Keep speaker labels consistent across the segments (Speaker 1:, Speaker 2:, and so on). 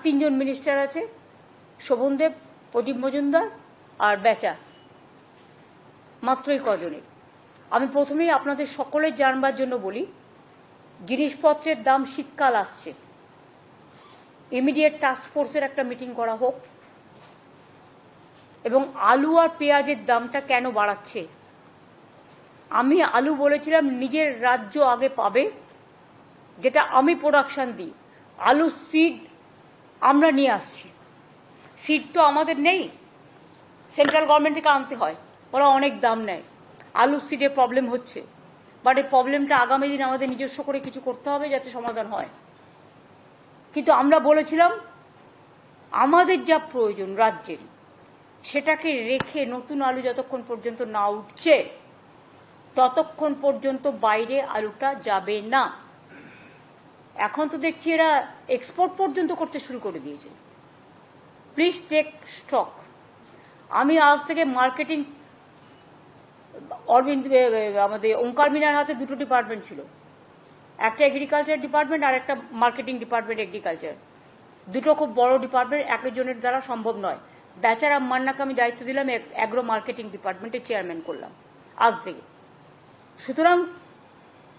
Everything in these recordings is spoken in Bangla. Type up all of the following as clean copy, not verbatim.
Speaker 1: তিনজন মিনিস্টার আছে, শোভনদেব, প্রদীপ মজুমদার আর বেচা, মাত্রই কজনে। আমি প্রথমেই আপনাদের সকলের জানবার জন্য বলি, জিনিসপত্রের দাম, শীতকাল আসছে, ইমিডিয়েট টাস্ক ফোর্সের একটা মিটিং করা হোক, এবং আলু আর পেঁয়াজের দামটা কেন বাড়াচ্ছে। আমি আলু বলেছিলাম নিজের রাজ্য আগে পাবে, যেটা আমি প্রোডাকশন দিই। আলু সিড আমরা নিয়ে আসছি, সিড তো আমাদের নেই, সেন্ট্রাল গভর্নমেন্ট থেকে আনতে হয়, ওরা অনেক দাম নেয়। আলু সিডে প্রবলেম হচ্ছে, বাট এই প্রবলেমটা আগামী দিন আমাদের নিজস্ব করে কিছু করতে হবে যাতে সমাধান হয়। কিন্তু আমরা বলেছিলাম আমাদের যা প্রয়োজন রাজ্যের, সেটাকে রেখে নতুন আলু যতক্ষণ পর্যন্ত না উঠছে ততক্ষণ পর্যন্ত বাইরে আলুটা যাবে না। এখন তো দেখছি এরা এক্সপোর্ট পর্যন্ত করতে শুরু করে দিয়েছে। Please take stock. আমি আজ থেকে মার্কেটিং, অরবিন্দ আমাদের ওঙ্কার মিনার হাতে দুটো ডিপার্টমেন্ট ছিল, একটা এগ্রিকালচার ডিপার্টমেন্ট আর একটা মার্কেটিং ডিপার্টমেন্ট এগ্রিকালচার। দুটো খুব বড় ডিপার্টমেন্ট, একজনের দ্বারা সম্ভব নয়। বেচারা মান্নাকে আমি দায়িত্ব দিলাম, অ্যাগ্রো মার্কেটিং ডিপার্টমেন্টের চেয়ারম্যান করলাম আজ থেকে। সুতরাং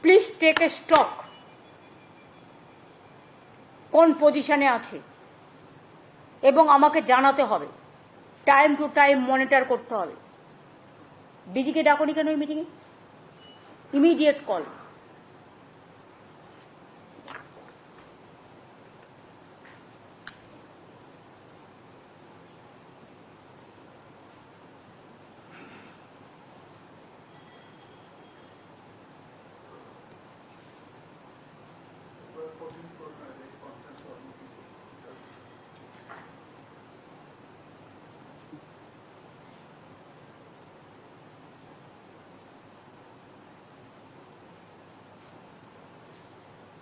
Speaker 1: প্লিজ টেক এ স্টক, কোন পজিশনে আছে এবং আমাকে জানাতে হবে, টাইম টু টাইম মনিটর করতে হবে। ডিজিকে ডাকনি কেন এই মিটিংয়ে? Immediate call.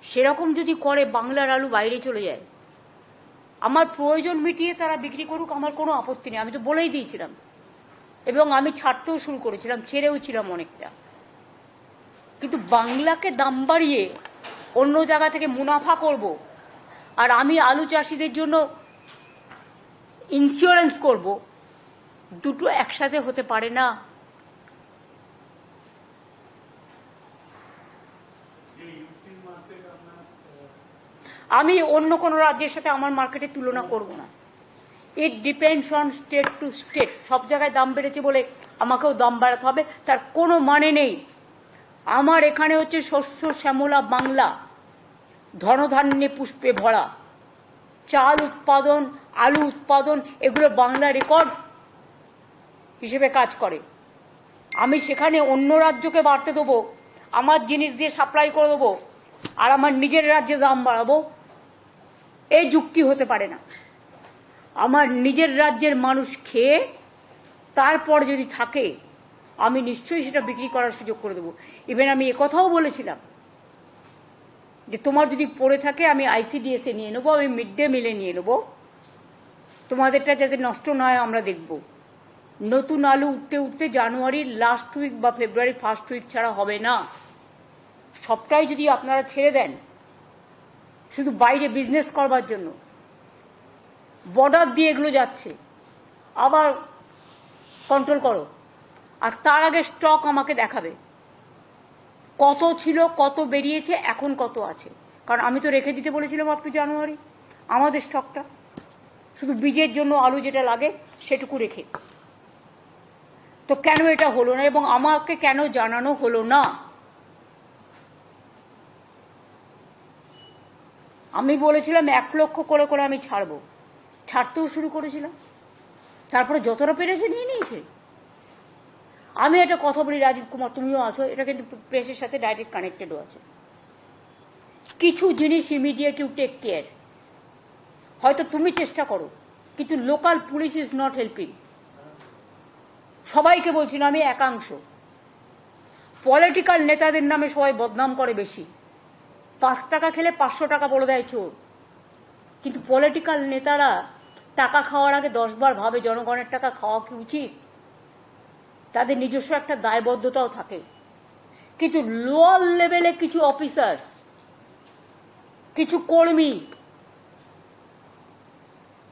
Speaker 1: সেরকম যদি করে, বাংলার আলু বাইরে চলে যায়, আমার প্রয়োজন মিটিয়ে তারা বিক্রি করুক, আমার কোনো আপত্তি নেই, আমি তো বলেই দিয়েছিলাম। এবং আমি ছাড়তেও শুরু করেছিলাম, ছেড়েও ছিলাম অনেকটা। কিন্তু বাংলাকে দাম বাড়িয়ে অন্য জায়গা থেকে মুনাফা করব, আর আমি আলু চাষিদের জন্য ইন্স্যুরেন্স করব, দুটো একসাথে হতে পারে না। আমি অন্য কোনো রাজ্যের সাথে আমার মার্কেটের তুলনা করব না। It depends on state to state. সব জায়গায় দাম বেড়েছে বলে আমাকেও দাম বাড়াতে হবে, তার কোনো মানে নেই। আমার এখানে হচ্ছে শস্য শ্যামলা বাংলা, ধনধান্যে পুষ্পে ভরা। চাল উৎপাদন, আলু উৎপাদন, এগুলো বাংলা রেকর্ড হিসেবে কাজ করে। আমি সেখানে অন্য রাজ্যকে বাড়তে দেবো, আমার জিনিস দিয়ে সাপ্লাই করে দেবো, আর আমার নিজের রাজ্যে দাম বাড়াবো, এই যুক্তি হতে পারে না। আমার নিজের রাজ্যের মানুষ খেয়ে তারপর যদি থাকে, আমি নিশ্চয়ই সেটা বিক্রি করার সুযোগ করে দেবো। ইভেন আমি একথাও বলেছিলাম যে তোমার যদি পড়ে থাকে আমি আইসিডিএসে নিয়ে নেবো, আমি মিড ডে মিলে নিয়ে নেবো, তোমাদেরটা যাতে নষ্ট না হয় আমরা দেখব। নতুন আলু উঠতে উঠতে জানুয়ারির লাস্ট উইক বা ফেব্রুয়ারির ফার্স্ট উইক ছাড়া হবে না। সবটাই যদি আপনারা ছেড়ে দেন শুধু বাইরে বিজনেস করবার জন্য, বর্ডার দিয়ে এগুলো যাচ্ছে, আবার কন্ট্রোল করো। আর তার আগে স্টক আমাকে দেখাবে, কত ছিল, কত বেরিয়েছে, এখন কত আছে। কারণ আমি তো রেখে দিতে বলেছিলাম আপ টু জানুয়ারি আমাদের স্টকটা, শুধু বীজের জন্য আলু যেটা লাগে সেটুকু রেখে। তো কেন এটা হলো না এবং আমাকে কেন জানানো হলো না? আমি বলেছিলাম 1 লক্ষ করে করে আমি ছাড়বো, ছাড়তেও শুরু করেছিলাম, তারপরে যতটা পেরেছে নিয়ে নিয়েছে। আমি একটা কথা বলি, রাজীব কুমার তুমিও আছো, এটা কিন্তু প্রেসের সাথে ডাইরেক্ট কানেক্টেডও আছে। কিছু জিনিস ইমিডিয়েট ইউ টেক কেয়ার। হয়তো তুমি চেষ্টা করো, কিন্তু local police is not helping. সবাইকে বলছি না, আমি একাংশ। পলিটিক্যাল নেতাদের নামে সবাই বদনাম করে বেশি। 5 টাকা খেলে 500 টাকা বলে দেয় চোর। কিন্তু পলিটিক্যাল নেতারা টাকা খাওয়ার আগে 10 বার ভাবে জনগণের টাকা খাওয়া কি উচিত। তাদের নিজস্ব একটা দায়বদ্ধতাও থাকে। কিন্তু লোয়ার লেভেলে কিছু অফিসার্স, কিছু কর্মী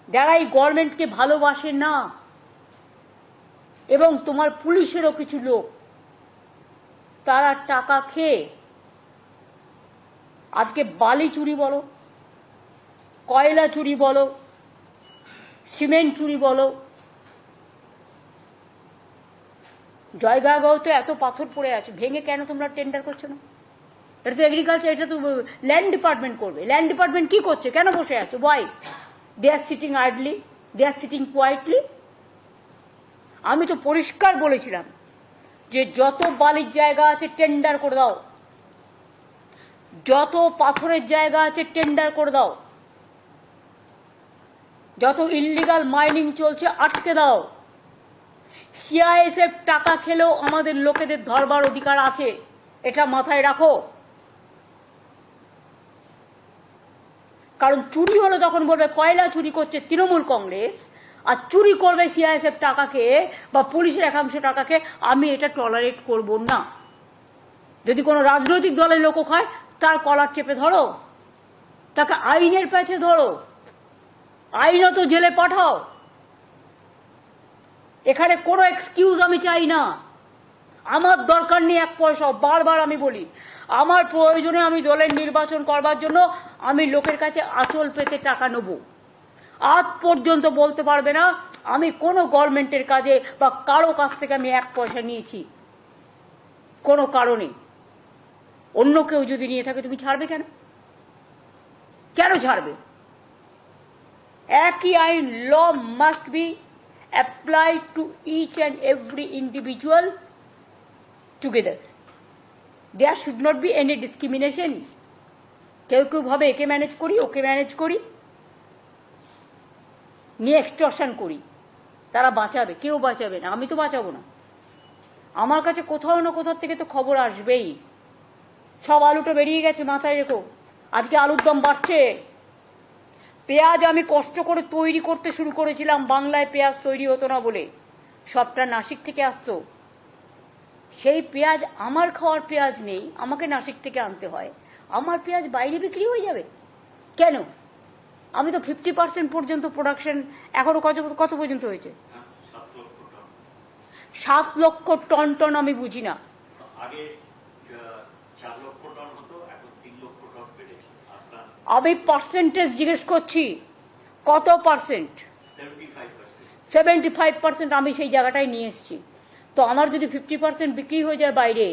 Speaker 1: যারা এই গভর্নমেন্টকে ভালোবাসে না, এবং তোমার পুলিশেরও কিছু লোক, তারা টাকা খেয়ে আজকে বালি চুরি বলো, কয়লা চুরি বলো, সিমেন্ট চুরি বলো, জয়গাঁওতে এত পাথর পড়ে আছে, ভেঙে কেন তোমরা টেন্ডার করছো না? এটা তো এগ্রিকালচার, এটা তো ল্যান্ড ডিপার্টমেন্ট করবে। ল্যান্ড ডিপার্টমেন্ট কি করছে? কেন বসে আছে? Why they are sitting idly, they are sitting quietly? আমি তো পরিষ্কার বলেছিলাম যে যত বালির জায়গা আছে টেন্ডার করে দাও, যত পাথরের জায়গা আছে টেন্ডার করে দাও, যত ইল্লিগাল মাইনিং চলছে আটকে দাও। সিআইএসএফ টাকা খেলেও আমাদের লোকেদের ধরবার অধিকার আছে, এটা মাথায় রাখো। কারণ চুরি হলো তখন বলবে কয়লা চুরি করছে তৃণমূল কংগ্রেস, আর চুরি করবে সিআইএসএফ টাকা খেয়ে বা পুলিশের একাংশ টাকা খেয়ে, আমি এটা টলারেট করব না। যদি কোনো রাজনৈতিক দলের লোক হয়, তার কলার চেপে ধরো, তাকে আইনের পেছে ধরো, আইনত জেলে পাঠাও। এখানে কোনো এক্সকিউজ আমি চাই না। আমার দরকার নেই এক পয়সাও। বারবার আমি বলি, আমার প্রয়োজনে আমি দলের নির্বাচন করবার জন্য আমি লোকের কাছে আঁচল পেতে টাকা নেব। আজ পর্যন্ত বলতে পারবে না আমি কোনো গভর্নমেন্টের কাজে বা কারো কাছ থেকে আমি এক পয়সা নিয়েছি, কোনো কারণে। অন্য কেউ যদি নিয়ে থাকে তুমি ছাড়বে কেন? কেন ছাড়বে? একই আইন, law must be applied to each and every individual together. There should not be any discrimination. কেউ কেউ ভাবে একে ম্যানেজ করি, ওকে ম্যানেজ করি, নিয়ে এক্সটর্শন করি, তারা বাঁচাবে। কেউ বাঁচাবে না, আমি তো বাঁচাবো না। আমার কাছে কোথাও না কোথাও থেকে তো খবর আসবেই। সব আলুটা বেরিয়ে গেছে, মাথায় রেখো। আজকে আলুর দাম বাড়ছে। পেঁয়াজ আমি কষ্ট করে তৈরি করতে শুরু করেছিলাম, বাংলায় পেঁয়াজ তৈরি হতো না বলে, সবটা নাসিক থেকে আসতো। সেই পেঁয়াজ আমার খাওয়ার পেঁয়াজ নেই, আমাকে নাসিক থেকে আনতে হয়। আমার পেঁয়াজ বাইরে বিক্রি হয়ে যাবে কেন? আমি তো 50% পর্যন্ত প্রোডাকশন, এখনো কত পর্যন্ত হয়েছে? 7 লক্ষ টন টন আমি বুঝি না। আমি পার্সেন্টেজ জিজ্ঞেস করছি, কত পার্সেন্ট? 75%। আমি সেই জায়গাটায় নিয়ে এসেছি। তো আমার যদি 50% বিক্রি হয়ে যায় বাইরে,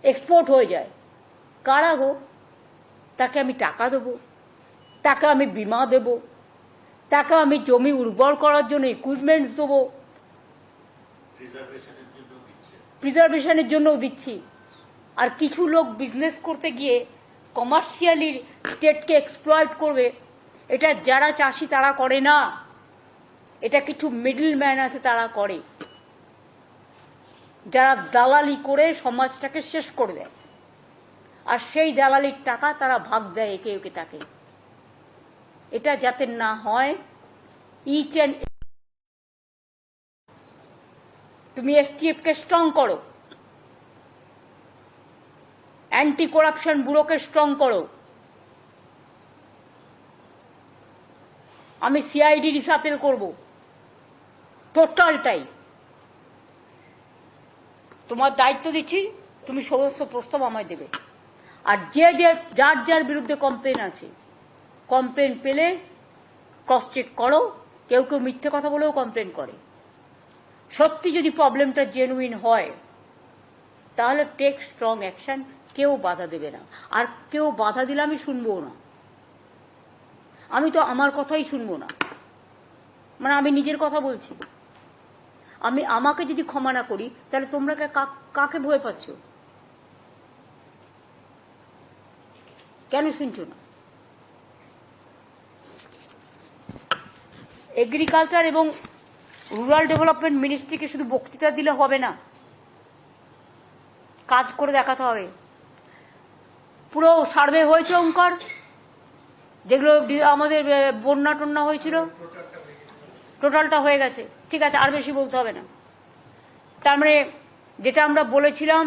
Speaker 1: এক্সপোর্ট হয়ে যায়, কারা গো? তাকে আমি টাকা দেবো, তাকে আমি বিমা দেব, তাকে আমি জমি উর্বর করার জন্য ইকুইপমেন্টস দেবো, প্রিজার্ভেশনের জন্যও দিচ্ছি। আর কিছু লোক বিজনেস করতে গিয়ে কমার্শিয়ালি স্টেটকে এক্সপ্লয়েট করবে, এটা যারা চাষি তারা করে না, এটা কিছু মিডল ম্যান আছে তারা করে, যারা দালালি করে সমাজটাকে শেষ করে দেয়। আর সেই দালালির টাকা তারা ভাগ দেয় একে একে তাকে। এটা যাতে না হয়, ইচ অ্যান্ড তুমি এসটিএফকে স্ট্রং করো, অ্যান্টি করাপশন ব্যুরোকে স্ট্রং করো। আমি সিআইডি রিসাপেল করব, টোটালটাই। তোমার দায়িত্ব দিচ্ছি, তুমি সমস্ত প্রস্তাব আমায় দেবে। আর যার যার বিরুদ্ধে কমপ্লেন আছে, কমপ্লেন পেলে ক্রস চেক করো। কেউ কেউ মিথ্যে কথা বলেও কমপ্লেন করে। সত্যি যদি প্রবলেমটা জেনুইন হয়, তাহলে টেক স্ট্রং অ্যাকশন। কেউ বাধা দেবে না, আর কেউ বাধা দিলে আমি শুনবো না। আমি তো আমার কথাই শুনবো না, মানে আমি নিজের কথা বলছি। আমাকে যদি ক্ষমা না করি, তাহলে তোমরা কাকে ভয় পাচ্ছ? কেন শুনছো না? এগ্রিকালচার এবং রুরাল ডেভেলপমেন্ট মিনিস্ট্রিকে শুধু বক্তৃতা দিলে হবে না, কাজ করে দেখাতে হবে। পুরো সার্ভে হয়েছে ওঙ্কার, যেগুলো আমাদের বন্যা টন্যা হয়েছিল, টোটালটা হয়ে গেছে। ঠিক আছে, আর বেশি বলতে হবে না। তার মানে যেটা আমরা বলেছিলাম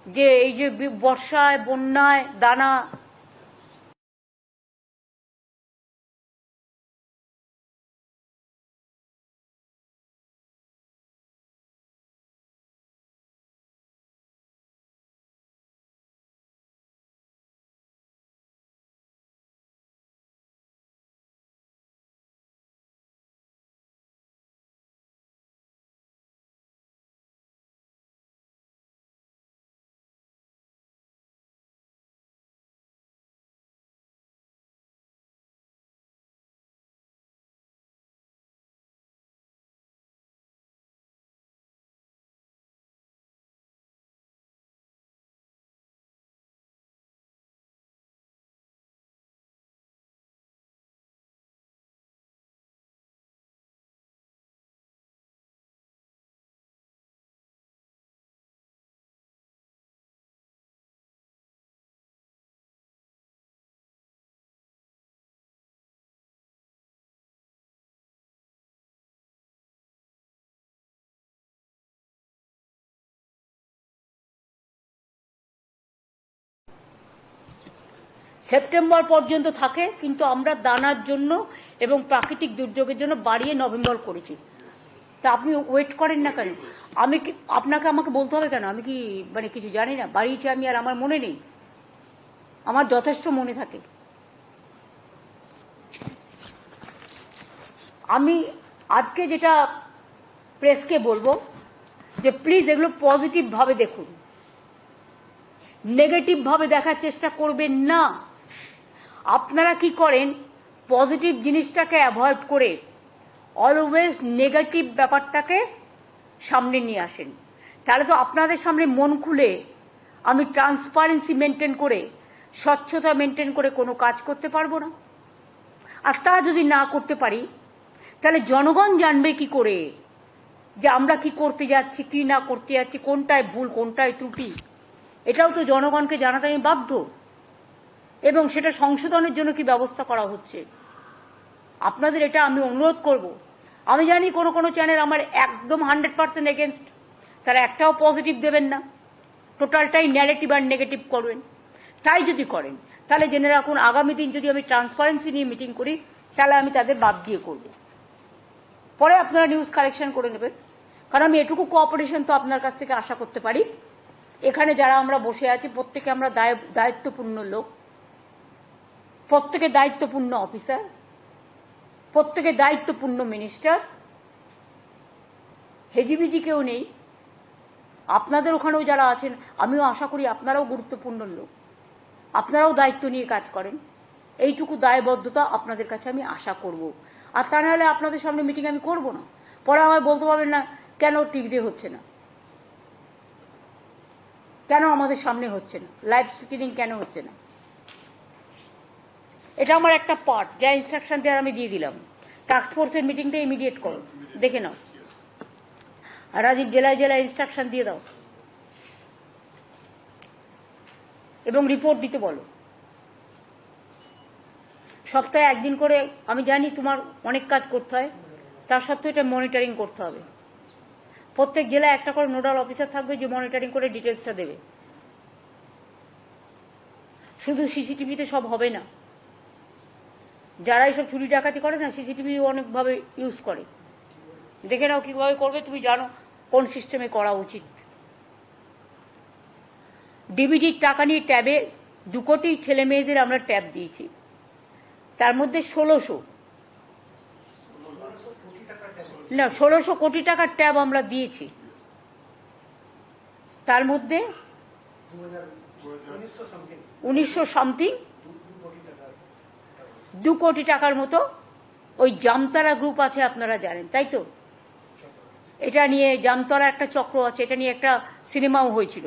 Speaker 1: যে এই যে বর্ষায়, বন্যায়, দানা সেপ্টেম্বর পর্যন্ত থাকে, কিন্তু আমরা দানার জন্য এবং প্রাকৃতিক দুর্যোগের জন্য বাড়িয়ে নভেম্বর করেছি। তা আপনি ওয়েট করেন না কেন? আমি কি আপনাকে আমাকে বলতে হবে কেন? আমি কি মানে কিছু জানি না? বাড়িয়েছি আমি, আর আমার মনে নেই? আমার যথেষ্ট মনে থাকে। আমি আজকে যেটা প্রেসকে বলবো যে প্লিজ এগুলো পজিটিভভাবে দেখুন, নেগেটিভভাবে দেখার চেষ্টা করবেন না। আপনারা কি করেন, পজিটিভ জিনিসটাকে অ্যাভয়েড করে অলওয়েজ নেগেটিভ ব্যাপারটাকে সামনে নিয়ে আসেন। তাহলে তো আপনাদের সামনে মন খুলে আমি ট্রান্সপারেন্সি মেনটেন করে, স্বচ্ছতা মেনটেন করে কোনো কাজ করতে পারবো না। আর তা যদি না করতে পারি, তাহলে জনগণ জানবে কি করে যে আমরা কি করতে যাচ্ছি, কি না করতে যাচ্ছি, কোনটায় ভুল, কোনটায় ত্রুটি? এটাও তো জনগণকে জানাতে আমি বাধ্য, এবং সেটা সংশোধনের জন্য কি ব্যবস্থা করা হচ্ছে। আপনাদের এটা আমি অনুরোধ করব। আমি জানি কোনো কোনো চ্যানেল আমার একদম 100% এগেনস্ট, তারা একটাও পজিটিভ দেবেন না, টোটালটাই নেগেটিভ আর নেগেটিভ করবেন। তাই যদি করেন, তাহলে জেনে রাখুন আগামী দিন যদি আমি ট্রান্সপারেন্সি নিয়ে মিটিং করি, তাহলে আমি তাদের বাদ দিয়ে করব। পরে আপনারা নিউজ কালেকশন করে নেবেন, কারণ আমি এটুকু কোঅপারেশন তো আপনার কাছ থেকে আশা করতে পারি। এখানে যারা আমরা বসে আছি প্রত্যেকে আমরা দায়িত্বপূর্ণ লোক, প্রত্যেকে দায়িত্বপূর্ণ অফিসার, প্রত্যেকে দায়িত্বপূর্ণ মিনিস্টার, হেজিবিজি কেউ নেই। আপনাদের ওখানেও যারা আছেন, আমিও আশা করি আপনারাও গুরুত্বপূর্ণ লোক, আপনারাও দায়িত্ব নিয়ে কাজ করেন। এইটুকু দায়বদ্ধতা আপনাদের কাছে আমি আশা করব। আর তা নাহলে আপনাদের সামনে মিটিং আমি করব না। পরে আমায় বলতে পারবেন না কেন টিভিতে হচ্ছে না, কেন আমাদের সামনে হচ্ছে না, লাইভ স্পিকিং কেন হচ্ছে না। এটা আমার একটা পার্ট, যা ইনস্ট্রাকশন দেওয়ার আমি দিয়ে দিলাম। টাস্ক ফোর্সের মিটিংটা ইমিডিয়েট করো, দেখে নাও। আর রাজীব জেলায় জেলায় ইনস্ট্রাকশন দিয়ে দাও এবং রিপোর্ট দিতে বলো। সপ্তাহে একদিন করে, আমি জানি তোমার অনেক কাজ করতে হয়, তা সত্ত্বেও এটা মনিটরিং করতে হবে। প্রত্যেক জেলায় একটা করে নোডাল অফিসার থাকবে যে মনিটরিং করে ডিটেলসটা দেবে। শুধু সিসিটিভিতে সব হবে না, যারা এইসব চুরি ডাকাতি করে না, সিসিটিভি অনেকভাবে ইউজ করে। দেখে নাও কীভাবে করবে, তুমি জানো কোন সিস্টেমে করা উচিত। ডিবিটির টাকা নিয়ে ট্যাবে 2 কোটি ছেলে মেয়েদের আমরা ট্যাব দিয়েছি, তার মধ্যে 1600 কোটি টাকার ট্যাব আমরা দিয়েছি। তার মধ্যে 1900 সামথিং 2 কোটি টাকার মতো ওই জামতারা গ্রুপ আছে, আপনারা জানেন তাই তো? এটা নিয়ে জামতারা একটা চক্র আছে, এটা নিয়ে একটা সিনেমাও হয়েছিল।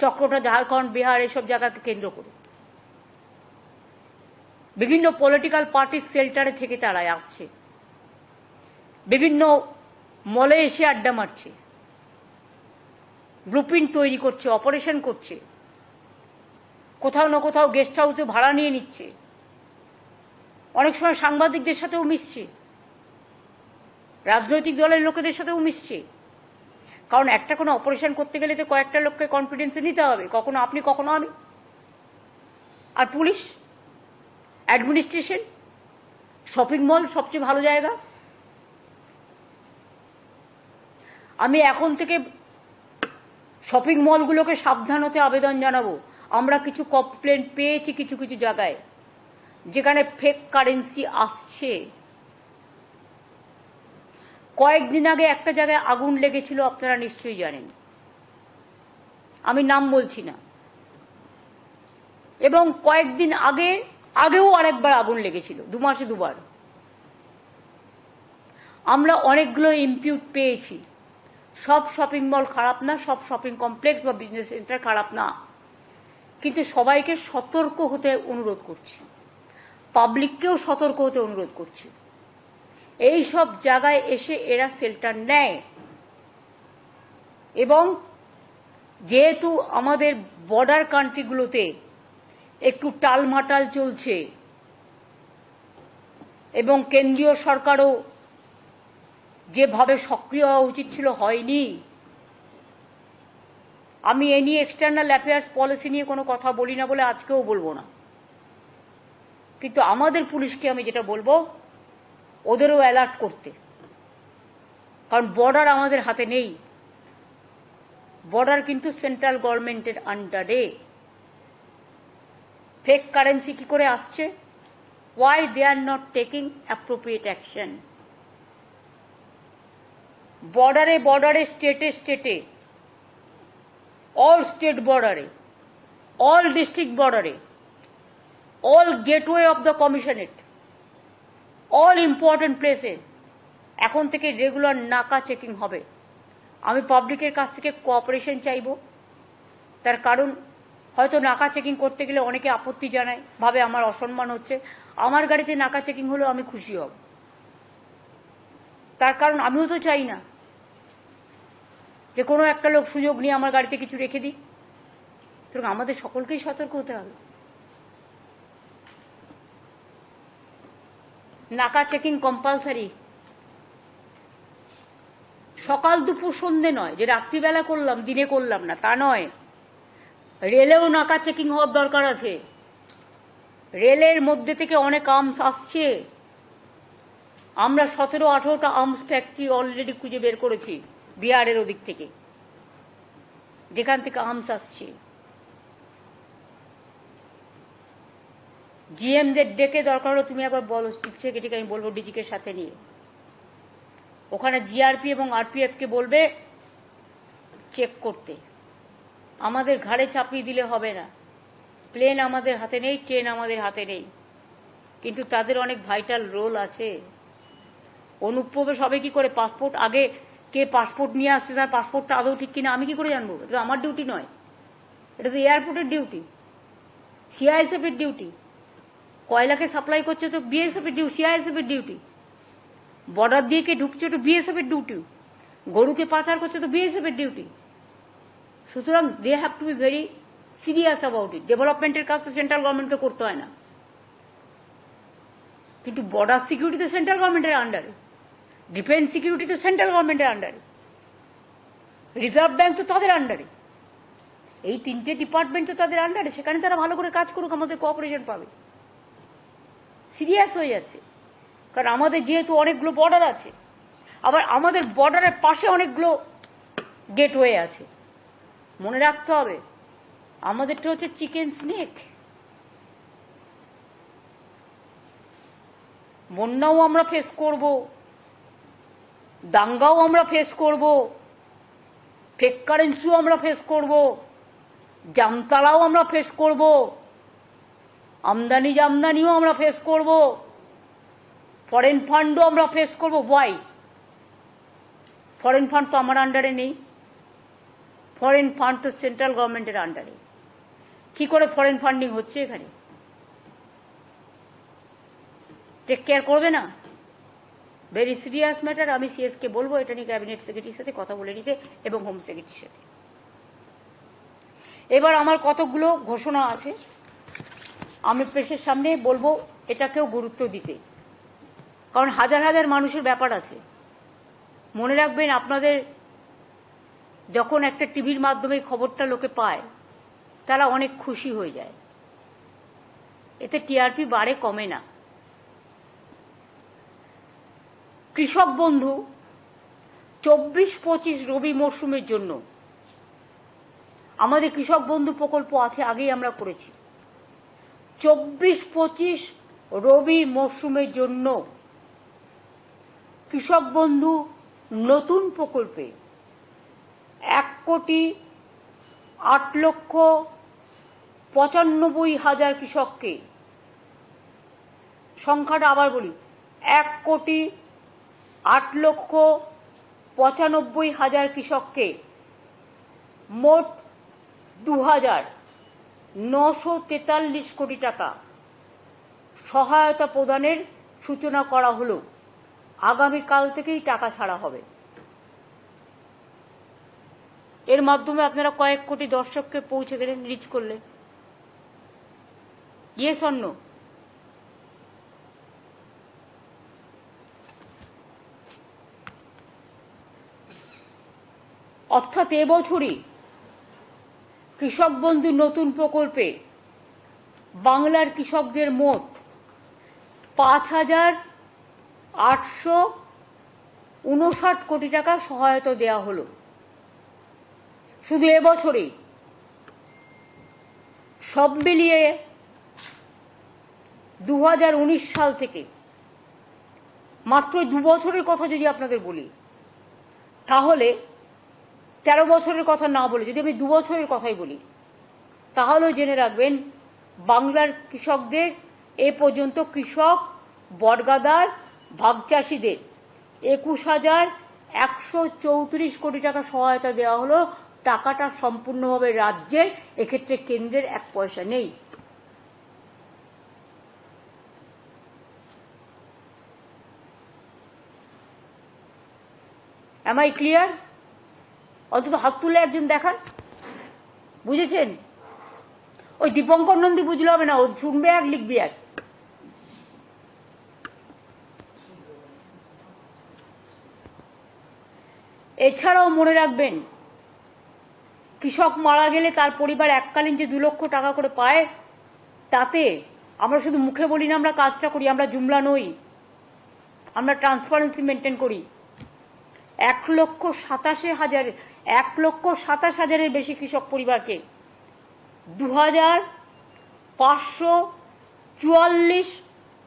Speaker 1: চক্রটা ঝাড়খণ্ড, বিহার এসব জায়গাকে কেন্দ্র করে বিভিন্ন পলিটিক্যাল পার্টির শেল্টারে থেকে তারা আসছে, বিভিন্ন মলে এসে আড্ডা মারছে, ব্লুপ্রিন্ট তৈরি করছে, অপারেশন করছে, কোথাও না কোথাও গেস্ট হাউসে ভাড়া নিয়ে নিচ্ছে, অনেক সময় সাংবাদিকদের সাথেও মিশছে, রাজনৈতিক দলের লোকেদের সাথেও মিশছে। কারণ একটা কোনো অপারেশন করতে গেলে তো কয়েকটা লোককে কনফিডেন্সে নিতে হবে, কখনো আপনি কখনো আমি। আর পুলিশ, অ্যাডমিনিস্ট্রেশন, শপিং মল সবচেয়ে ভালো জায়গা। আমি এখন থেকে শপিং মলগুলোকে সাবধান হতে আবেদন জানাবো। আমরা কিছু কমপ্লেন পেয়েছি কিছু কিছু জায়গায় যেখানে ফেক কারেন্সি আসছে। কয়েকদিন আগে একটা জায়গায় আগুন লেগেছিল, আপনারা নিশ্চয়ই জানেন, আমি নাম বলছি না। এবং কয়েকদিন আগেও আরেকবার আগুন লেগেছিল, 2 মাসে 2 বার। আমরা অনেকগুলো ইম্পিউট পেয়েছি। সব শপিং মল খারাপ না, সব শপিং কমপ্লেক্স বা বিজনেস সেন্টার খারাপ না, কিন্তু সবাইকে সতর্ক হতে অনুরোধ করছি, পাবলিককেও সতর্ক হতে অনুরোধ করছি। এই সব জায়গায় এসে এরা শেল্টার নেয়, এবং যেহেতু আমাদের বর্ডার কান্ট্রিগুলোতে একটু টালমাটাল চলছে এবং কেন্দ্রীয় সরকারও যেভাবে সক্রিয় হওয়া উচিত ছিল হয়নি, আমি এ নিয়ে এক্সটার্নাল অ্যাফেয়ার্স পলিসি নিয়ে কোনো কথা বলি না বলে আজকেও বলবো না, কিন্তু আমাদের পুলিশকে আমি যেটা বলবো ওদেরও অ্যালার্ট করতে, কারণ বর্ডার আমাদের হাতে নেই, বর্ডার কিন্তু সেন্ট্রাল গভর্নমেন্টের আন্ডারে। ফেক কারেন্সি কি করে আসছে? Why they are not taking appropriate action? বর্ডারে বর্ডারে, স্টেটে স্টেটে, অল স্টেট বর্ডারে, অল ডিস্ট্রিক্ট বর্ডারে, all gateway of the commissionerate, all important প্লেসে এখন থেকে রেগুলার নাকা চেকিং হবে। আমি পাবলিকের কাছ থেকে কোঅপারেশন চাইব, তার কারণ হয়তো নাকা চেকিং করতে গেলে অনেকে আপত্তি জানায়, ভাবে আমার অসম্মান হচ্ছে। আমার গাড়িতে নাকা চেকিং হলেও আমি খুশি হব, তার কারণ আমিও তো চাই না যে কোনো একটা লোক সুযোগ নিয়ে আমার গাড়িতে কিছু রেখে দিই। সুতরাং আমাদের সকলকেই সতর্ক হতে হবে। নাকা চেকিং কম্পালসারি, সকাল দুপুর সন্ধে নয়, যে রাত্রিবেলা করলাম দিনে করলাম না তা নয়। রেলেও নাকা চেকিং হওয়ার দরকার আছে। রেলের মধ্যে থেকে অনেক আর্মস আসছে, আমরা 17-18টা আর্মস ফ্যাক্টরি অলরেডি খুঁজে বের করেছি বিহারের ওদিক থেকে, যেখান থেকে আর্মস আসছে। জিএমদের ডেকে দরকার হলো তুমি একবার বলো, চিফ সেক্রেটারিকে আমি বলবো ডিজিকে সাথে নিয়ে, ওখানে জিআরপি এবং আরপিএফকে বলবে চেক করতে। আমাদের ঘাড়ে চাপিয়ে দিলে হবে না। প্লেন আমাদের হাতে নেই, ট্রেন আমাদের হাতে নেই, কিন্তু তাদের অনেক ভাইটাল রোল আছে। অনুপ্রবে সবে কি করে পাসপোর্ট, আগে কে পাসপোর্ট নিয়ে আসছে তার পাসপোর্টটা আদৌ ঠিক কিনা আমি কি করে জানবো? এটা আমার ডিউটি নয়, এটা তো এয়ারপোর্টের ডিউটি, সিআইএসএফ এর ডিউটি। কয়লাকে সাপ্লাই করছে তো বিএসএফ এর ডিউটি, সিআইএসএফ এর ডিউটি। বর্ডার দিয়ে কে ঢুকছে তো বিএসএফ এর ডিউটি। গরুকে পাচার করছে তো বিএসএফ এর ডিউটি। সুতরাং they have to be very serious about it. ডেভেলপমেন্টের কাজ তো সেন্ট্রাল গভর্নমেন্টকে করতে হয় না, কিন্তু বর্ডার সিকিউরিটি তো সেন্ট্রাল গভর্নমেন্টের আন্ডারে, ডিফেন্স সিকিউরিটি তো সেন্ট্রাল গভর্নমেন্টের আন্ডারে, রিজার্ভ ব্যাংক তো তাদের আন্ডারে, এই তিনটে ডিপার্টমেন্ট তো তাদের আন্ডারে। সেখানে তারা ভালো করে কাজ করুক, আমাদের কোঅপারেশন পাবে। সিরিয়াস হয়ে যাচ্ছে, কারণ আমাদের যেহেতু অনেকগুলো বর্ডার আছে, আবার আমাদের বর্ডারের পাশে অনেকগুলো গেটওয়ে আছে। মনে রাখতে হবে আমাদেরটা হচ্ছে চিকেন স্নেক। বন্যাও আমরা ফেস করব, দাঙ্গাও আমরা ফেস করব, ফেক কারেন্সিও আমরা ফেস করব, জামতালাও আমরা ফেস করব, আমদানি জামদানিও আমরা ফেস করব, ফরেন ফান্ডও আমরা ফেস করব। ওয়াই? ফরেন ফান্ড তো আমার আন্ডারে নেই, ফরেন ফান্ড তো সেন্ট্রাল গভর্নমেন্টের আন্ডারে। কি করে ফরেন ফান্ডিং হচ্ছে এখানে? টেক কেয়ার করবে না? Very serious matter. আমি সিএসকে বলবো এটা নিয়ে ক্যাবিনেট সেক্রেটারির সাথে কথা বলে নিতে এবং হোম সেক্রেটারির সাথে। এবার আমার কতগুলো ঘোষণা আছে, আমি প্রেসের সামনে বলবো এটাকেও গুরুত্ব দিতে, কারণ হাজার হাজার মানুষের ব্যাপার আছে। মনে রাখবেন, আপনাদের যখন একটা টিভির মাধ্যমে খবরটা লোকে পায় তারা অনেক খুশি হয়ে যায়, এতে টিআরপি বাড়ে, কমে না। কৃষক বন্ধু 24-25 রবি মরশুমের জন্য আমাদের কৃষক বন্ধু প্রকল্প আছে, আগেই আমরা করেছি। 24-25 রবি মরশুমের জন্য কৃষক বন্ধু নতুন প্রকল্পে 1,08,95,000 কৃষককে, সংখ্যাটা আবার বলি, 1,08,95,000 কৃষককে মোট 2,943 কোটি টাকা সহায়তা প্রদানের সূচনা করা হলো। আগামীকাল থেকেই টাকা ছাড়া হবে। এর মাধ্যমে আপনারা কয়েক কোটি দর্শককে পৌঁছে গেলেন, রিচ করলেন। Yes or no? অর্থাৎ এবছরই কৃষক বন্ধু নতুন প্রকল্পে বাংলার কৃষকদের মোট 5,859 কোটি টাকা সহায়তা দেওয়া হলো শুধু এবছরেই। সব মিলিয়ে 2019 সাল থেকে, মাত্র 2 বছরের কথা যদি আপনাদের বলি, তাহলে 13 বছরের কথা না বলে যদি আমি 2 বছরের কথাই বলি, তাহলেও জেনে রাখবেন বাংলার কৃষকদের এ পর্যন্ত কৃষক বর্গাদার ভাগ চাষিদের 21,134 কোটি টাকা সহায়তা দেওয়া হলো। টাকাটা সম্পূর্ণভাবে রাজ্যের, এক্ষেত্রে কেন্দ্রের 1 পয়সা নেই। Am I clear? অন্তত হাত তুলে একজন দেখান, বুঝেছেন? ওই দীপঙ্কর নন্দী বুঝলে হবে না, ও শুনবে এক লিখবি এক। এছাড়াও মনে রাখবেন, কৃষক মারা গেলে তার পরিবার এককালীন যে 2 লক্ষ টাকা করে পায়, তাতে আমরা শুধু মুখে বলি না, আমরা কাজটা করি, আমরা জুমলা নই, আমরা ট্রান্সপারেন্সি মেনটেন করি। 1,27,000 বেশি কৃষক পরিবারকে 2,544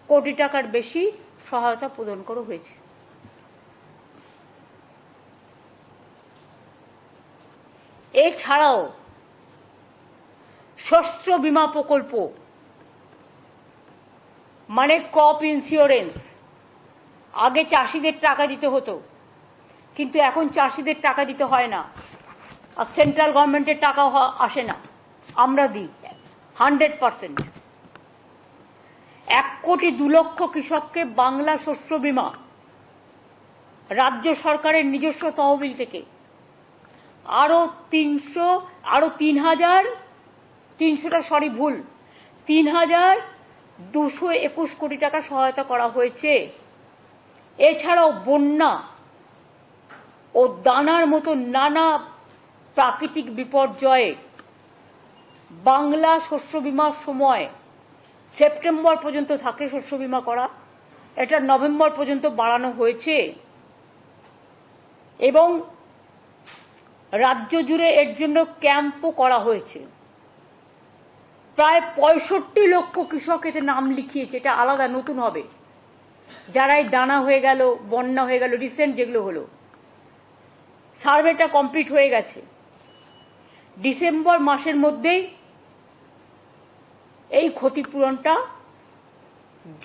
Speaker 1: কোটি টাকার বেশি সহায়তা প্রদান করা হয়েছে। এছাড়াও শস্য বীমা প্রকল্প মানে ক্রপ ইন্স্যুরেন্স, আগে চাষিদের টাকা দিতে হতো, কিন্তু এখন চাষিদের টাকা দিতে হয় না, আর সেন্ট্রাল গভর্নমেন্টের টাকা আসে না, আমরা দিই 100%। 1,02,00,000 কৃষককে বাংলা শস্য বীমা রাজ্য সরকারের নিজস্ব তহবিল থেকে আরো 3,221 কোটি টাকা সহায়তা করা হয়েছে। এছাড়াও বন্যা ও দানার মতো নানা প্রাকৃতিক বিপর্যয়ে বাংলা শস্য বীমার সময় সেপ্টেম্বর পর্যন্ত থাকে শস্য বীমা করা, এটা নভেম্বর পর্যন্ত বাড়ানো হয়েছে এবং রাজ্য জুড়ে এর জন্য ক্যাম্পও করা হয়েছে। প্রায় 65 লক্ষ কৃষক এতে নাম লিখিয়েছে, এটা আলাদা নতুন হবে। যারা এই দানা হয়ে গেল, বন্যা হয়ে গেল, রিসেন্ট যেগুলো হলো, সার্ভেটা কমপ্লিট হয়ে গেছে। ডিসেম্বর মাসের মধ্যেই এই ক্ষতিপূরণটা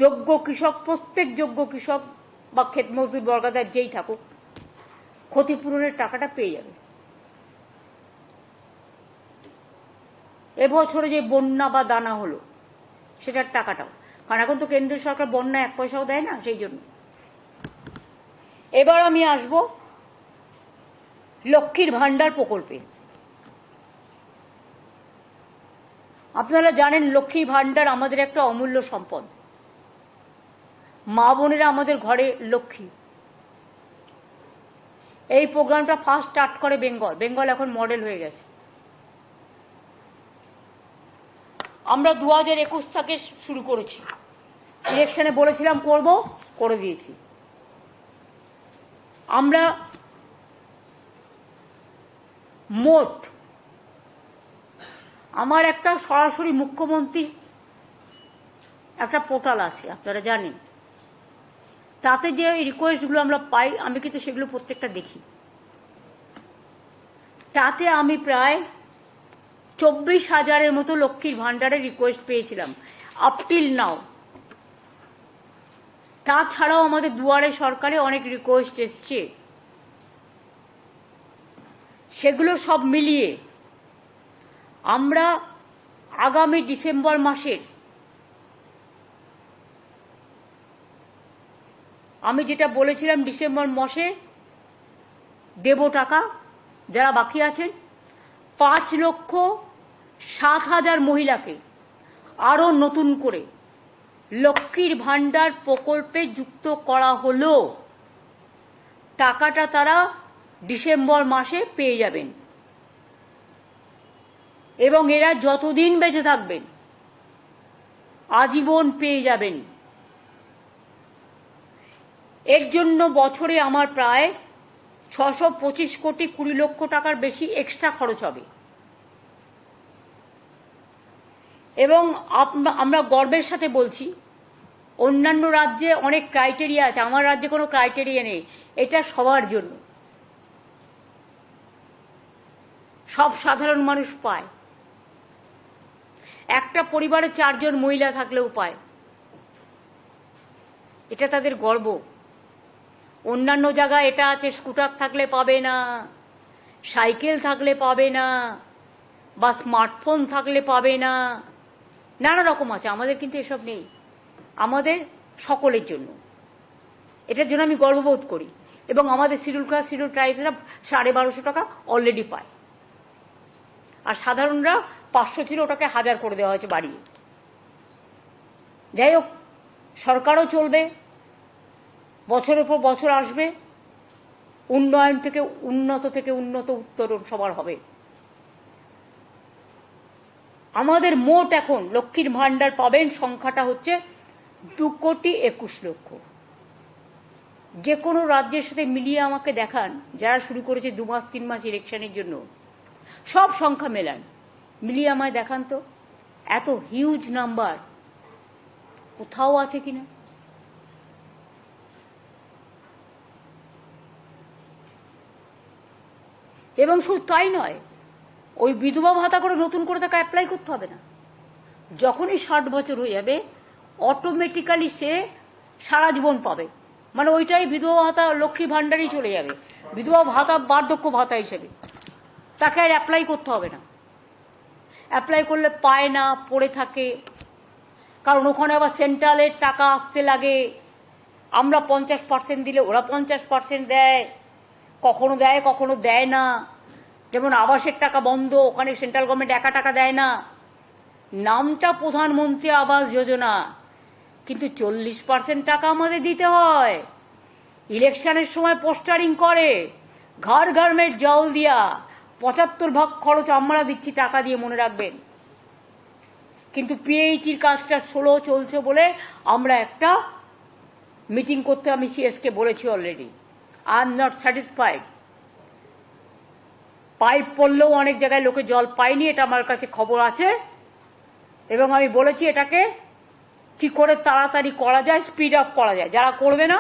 Speaker 1: যোগ্য কৃষক, প্রত্যেক যোগ্য কৃষক বা ক্ষেত মজদুর বর্গাদার যেই থাকুক, ক্ষতিপূরণের টাকাটা পেয়ে যাবে। এবছরে যে বন্যা বা দানা হলো সেটার টাকাটাও, কারণ এখন তো কেন্দ্র সরকার বন্যা 1 পয়সাও দেয় না, সেই জন্য। এবার আমি আসব লক্ষ্মীর ভান্ডার প্রকল্পে। আপনারা জানেন লক্ষ্মীর ভান্ডার আমাদের একটা অমূল্য সম্পদ। মা বোনেরা আমাদের ঘরে লক্ষ্মী। এই প্রোগ্রামটা ফার্স্ট স্টার্ট করে বেঙ্গল। বেঙ্গল এখন মডেল হয়ে গেছে। আমরা 2021 থেকে শুরু করেছি। ইলেকশনে বলেছিলাম করব, করে দিয়েছি। আমরা মোট, আমার একটা সরাসরি মুখ্যমন্ত্রী একটা পোর্টাল আছে, আপনারা জানেন, তাতে যে রিকোয়েস্টগুলো আমরা পাই, আমি কিন্তু সেগুলো প্রত্যেকটা দেখি। তাতে আমি প্রায় 24,000-এর মতো লক্ষ্মীর ভান্ডারের রিকোয়েস্ট পেয়েছিলাম আপ টিল নাও। তাছাড়াও আমাদের দুয়ারে সরকারে অনেক রিকোয়েস্ট এসছে। সেগুলো সব মিলিয়ে আমরা আগামী ডিসেম্বর মাসের, আমি যেটা বলেছিলাম ডিসেম্বর মাসে দেব টাকা, যারা বাকি আছেন 5,07,000 মহিলাকে আরো নতুন করে লক্ষ্মীর ভান্ডার প্রকল্পে যুক্ত করা হলো। টাকাটা তারা ডিসেম্বর মাসে পেয়ে যাবেন। এবং এরা যতদিন বেঁচে থাকবেন আজীবন পেয়ে যাবেন। এর জন্য বছরে আমার প্রায় 625 কোটি 20 লক্ষ টাকার বেশি এক্সট্রা খরচ হবে। এবং আমরা গর্বের সাথে বলছি, অন্যান্য রাজ্যে অনেক ক্রাইটেরিয়া আছে, আমার রাজ্যে কোনো ক্রাইটেরিয়া নেই। এটা সবার জন্য, সব সাধারণ মানুষ পায়। একটা পরিবারে 4 জন মহিলা থাকলেও পায়, এটা তাদের গর্ব। অন্যান্য জায়গায় এটা আছে, স্কুটার থাকলে পাবে না, সাইকেল থাকলে পাবে না, বা স্মার্টফোন থাকলে পাবে না, নানা রকম আছে। আমাদের কিন্তু এসব নেই, আমাদের সকলের জন্য। এটার জন্য আমি গর্ববোধ করি। এবং আমাদের শিডিউল কাস্ট শিডিউল ট্রাইবেরা 1250 টাকা অলরেডি পায়, আর সাধারণরা 500 ছিল, ওটাকে 1000 করে দেওয়া হয়েছে বাড়িয়ে। যাই হোক, সরকারও চলবে, বছরের পর বছর আসবে, উন্নয়ন থেকে উন্নত উত্তরণ সবার হবে। আমাদের মোট এখন লক্ষ্মীর ভাণ্ডার পাবেন সংখ্যাটা হচ্ছে 2,21,00,000। যে কোনো রাজ্যের সাথে মিলিয়ে আমাকে দেখান, যারা শুরু করেছে 2 মাস 3 মাস ইলেকশনের জন্য, সব সংখ্যা মেলান, মিলিয়ে আমায় দেখান তো এত হিউজ নাম্বার কোথাও আছে কিনা। এবং শুধু তাই নয়, ওই বিধবা ভাতা করে নতুন করে তাকে অ্যাপ্লাই করতে হবে না। যখনই 60 বছর হয়ে যাবে অটোমেটিক্যালি সে সারা জীবন পাবে, মানে ওইটাই বিধবা ভাতা লক্ষ্মী ভাণ্ডারই চলে যাবে, বিধবা ভাতা বার্ধক্য ভাতা হিসেবে। তাকে আর অ্যাপ্লাই করতে হবে না। অ্যাপ্লাই করলে পায় না, পড়ে থাকে, কারণ ওখানে আবার সেন্ট্রালের টাকা আসতে লাগে। আমরা 50% দিলে ওরা 50% দেয়, কখনো দেয় কখনো দেয় না। যেমন আবাসের টাকা বন্ধ, ওখানে সেন্ট্রাল গভর্নমেন্ট একা টাকা দেয় না। নামটা প্রধানমন্ত্রী আবাস যোজনা, কিন্তু 40% টাকা আমাদের দিতে হয়। ইলেকশনের সময় পোস্টারিং করে, ঘর ঘর মে জল দিয়া, 75% খরচ আমরা দিচ্ছি টাকা দিয়ে, মনে রাখবেন। কিন্তু পিএইচির কাজটা 16 চলছে বলে আমরা একটা মিটিং করতে আমি সিএসকে বলেছি already. I am not satisfied. Pipe পড়লেও অনেক জায়গায় লোকে জল পায়নি, এটা আমার কাছে খবর আছে। এবং আমি বলেছি এটাকে কি করে তাড়াতাড়ি করা যায়, স্পিড আপ করা যায়। যারা করবে না,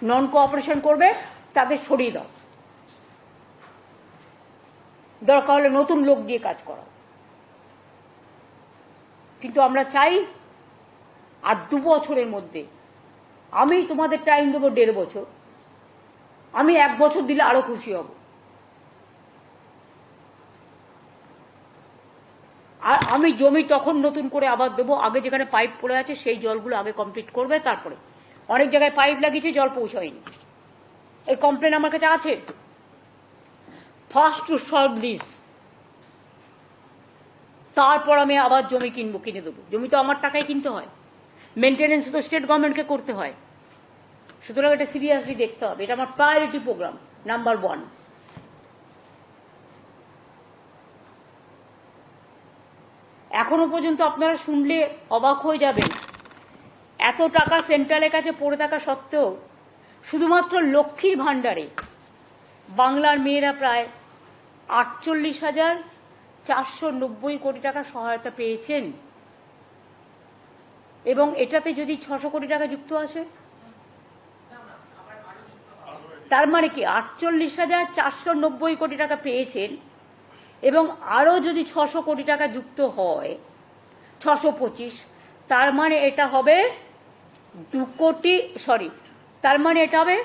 Speaker 1: নন কোঅপারেশন করবে, তাদের সরিয়ে দাও, দরকার হলে নতুন লোক দিয়ে কাজ করা। কিন্তু আমরা চাই আর 2 বছরের মধ্যে, আমি তোমাদের টাইম দেবো 1.5 বছর, আমি 1 বছর দিলে আরো খুশি হব। আর আমি জমি তখন নতুন করে আবার দেবো, আগে যেখানে পাইপ পড়ে আছে সেই জলগুলো আগে কমপ্লিট করবে। তারপরে অনেক জায়গায় পাইপ লাগিয়েছে, জল পৌঁছায়নি, এই কমপ্লেন আমার কাছে আছে। ফার্স্ট টু সলভ দিস, তারপর আমি আবার জমি কিনে দেবো। জমি তো আমার টাকায় কিনতে হয়, মেনটেনেন্স তো স্টেট গভর্নমেন্টকে করতে হয়। সুতরাং এটা সিরিয়াসলি দেখতে হবে, এটা আমার প্রায়োরিটি প্রোগ্রাম নাম্বার 1। এখনো পর্যন্ত আপনারা শুনলে অবাক হয়ে যাবেন, এত টাকা সেন্ট্রালের কাছে পড়ে থাকা সত্ত্বেও শুধুমাত্র লক্ষ্মীর ভাণ্ডারে বাংলার মেয়েরা প্রায় 48,490 কোটি টাকা সহায়তা পেয়েছেন। এবং এটাতে যদি 600 কোটি টাকা যুক্ত আসে, তার মানে কি 48,490 কোটি টাকা পেয়েছেন। এবং আরও যদি 600 কোটি টাকা যুক্ত হয়, 625, তার মানে এটা হবে 2 কোটি, সরি, তার মানে এটা হবে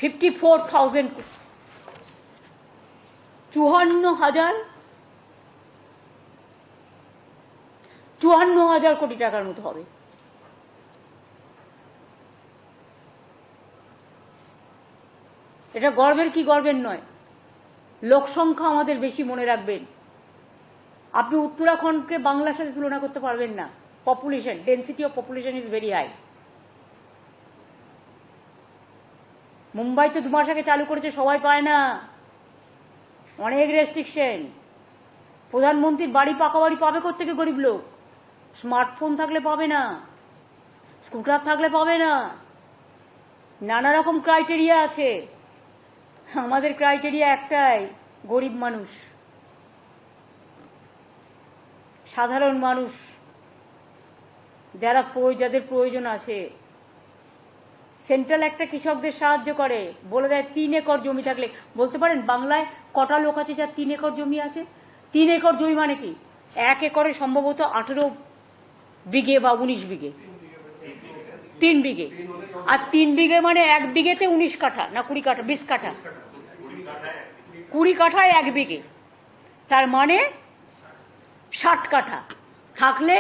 Speaker 1: 54,000, 54,000 কোটি টাকার মতো হবে। এটা গর্বের কি গর্বের নয়। লোক সংখ্যা আমাদের বেশি, মনে রাখবেন। আপনি উত্তরাখণ্ডকে বাংলার সাথে তুলনা করতে পারবেন না। Population, density of population is very high. Mumbai তো 2 মাস আগে চালু করেছে, সবাই পায় না, অনেক রেস্ট্রিকশন। প্রধানমন্ত্রীর বাড়ি, পাকা বাড়ি পাবে কোত্থেকে গরিব লোক? স্মার্টফোন থাকলে পাবে না, স্কুটার থাকলে পাবে না, নানা রকম ক্রাইটেরিয়া আছে। আমাদের ক্রাইটেরিয়া একটাই, গরিব মানুষ, সাধারণ মানুষ, যাদের প্রয়োজন আছে। সেন্ট্রাল একটা কৃষকদের সাহায্য করে, বলে দেয় 3 একর জমি থাকলে। বলতে পারেন বাংলায় কটা লোক আছে যার 3 একর জমি আছে? 3 একর জমি মানে কি? 1 একরে সম্ভবত 18 বিঘে বা 19 বিঘে, 3 বিঘে। আর 3 বিঘে মানে 1 বিঘেতে 19 কাঠা না 20 কাঠা, 20 কাঠা, 20 কাঠায় 1 বিঘে, তার মানে 60 কাঠা থাকলে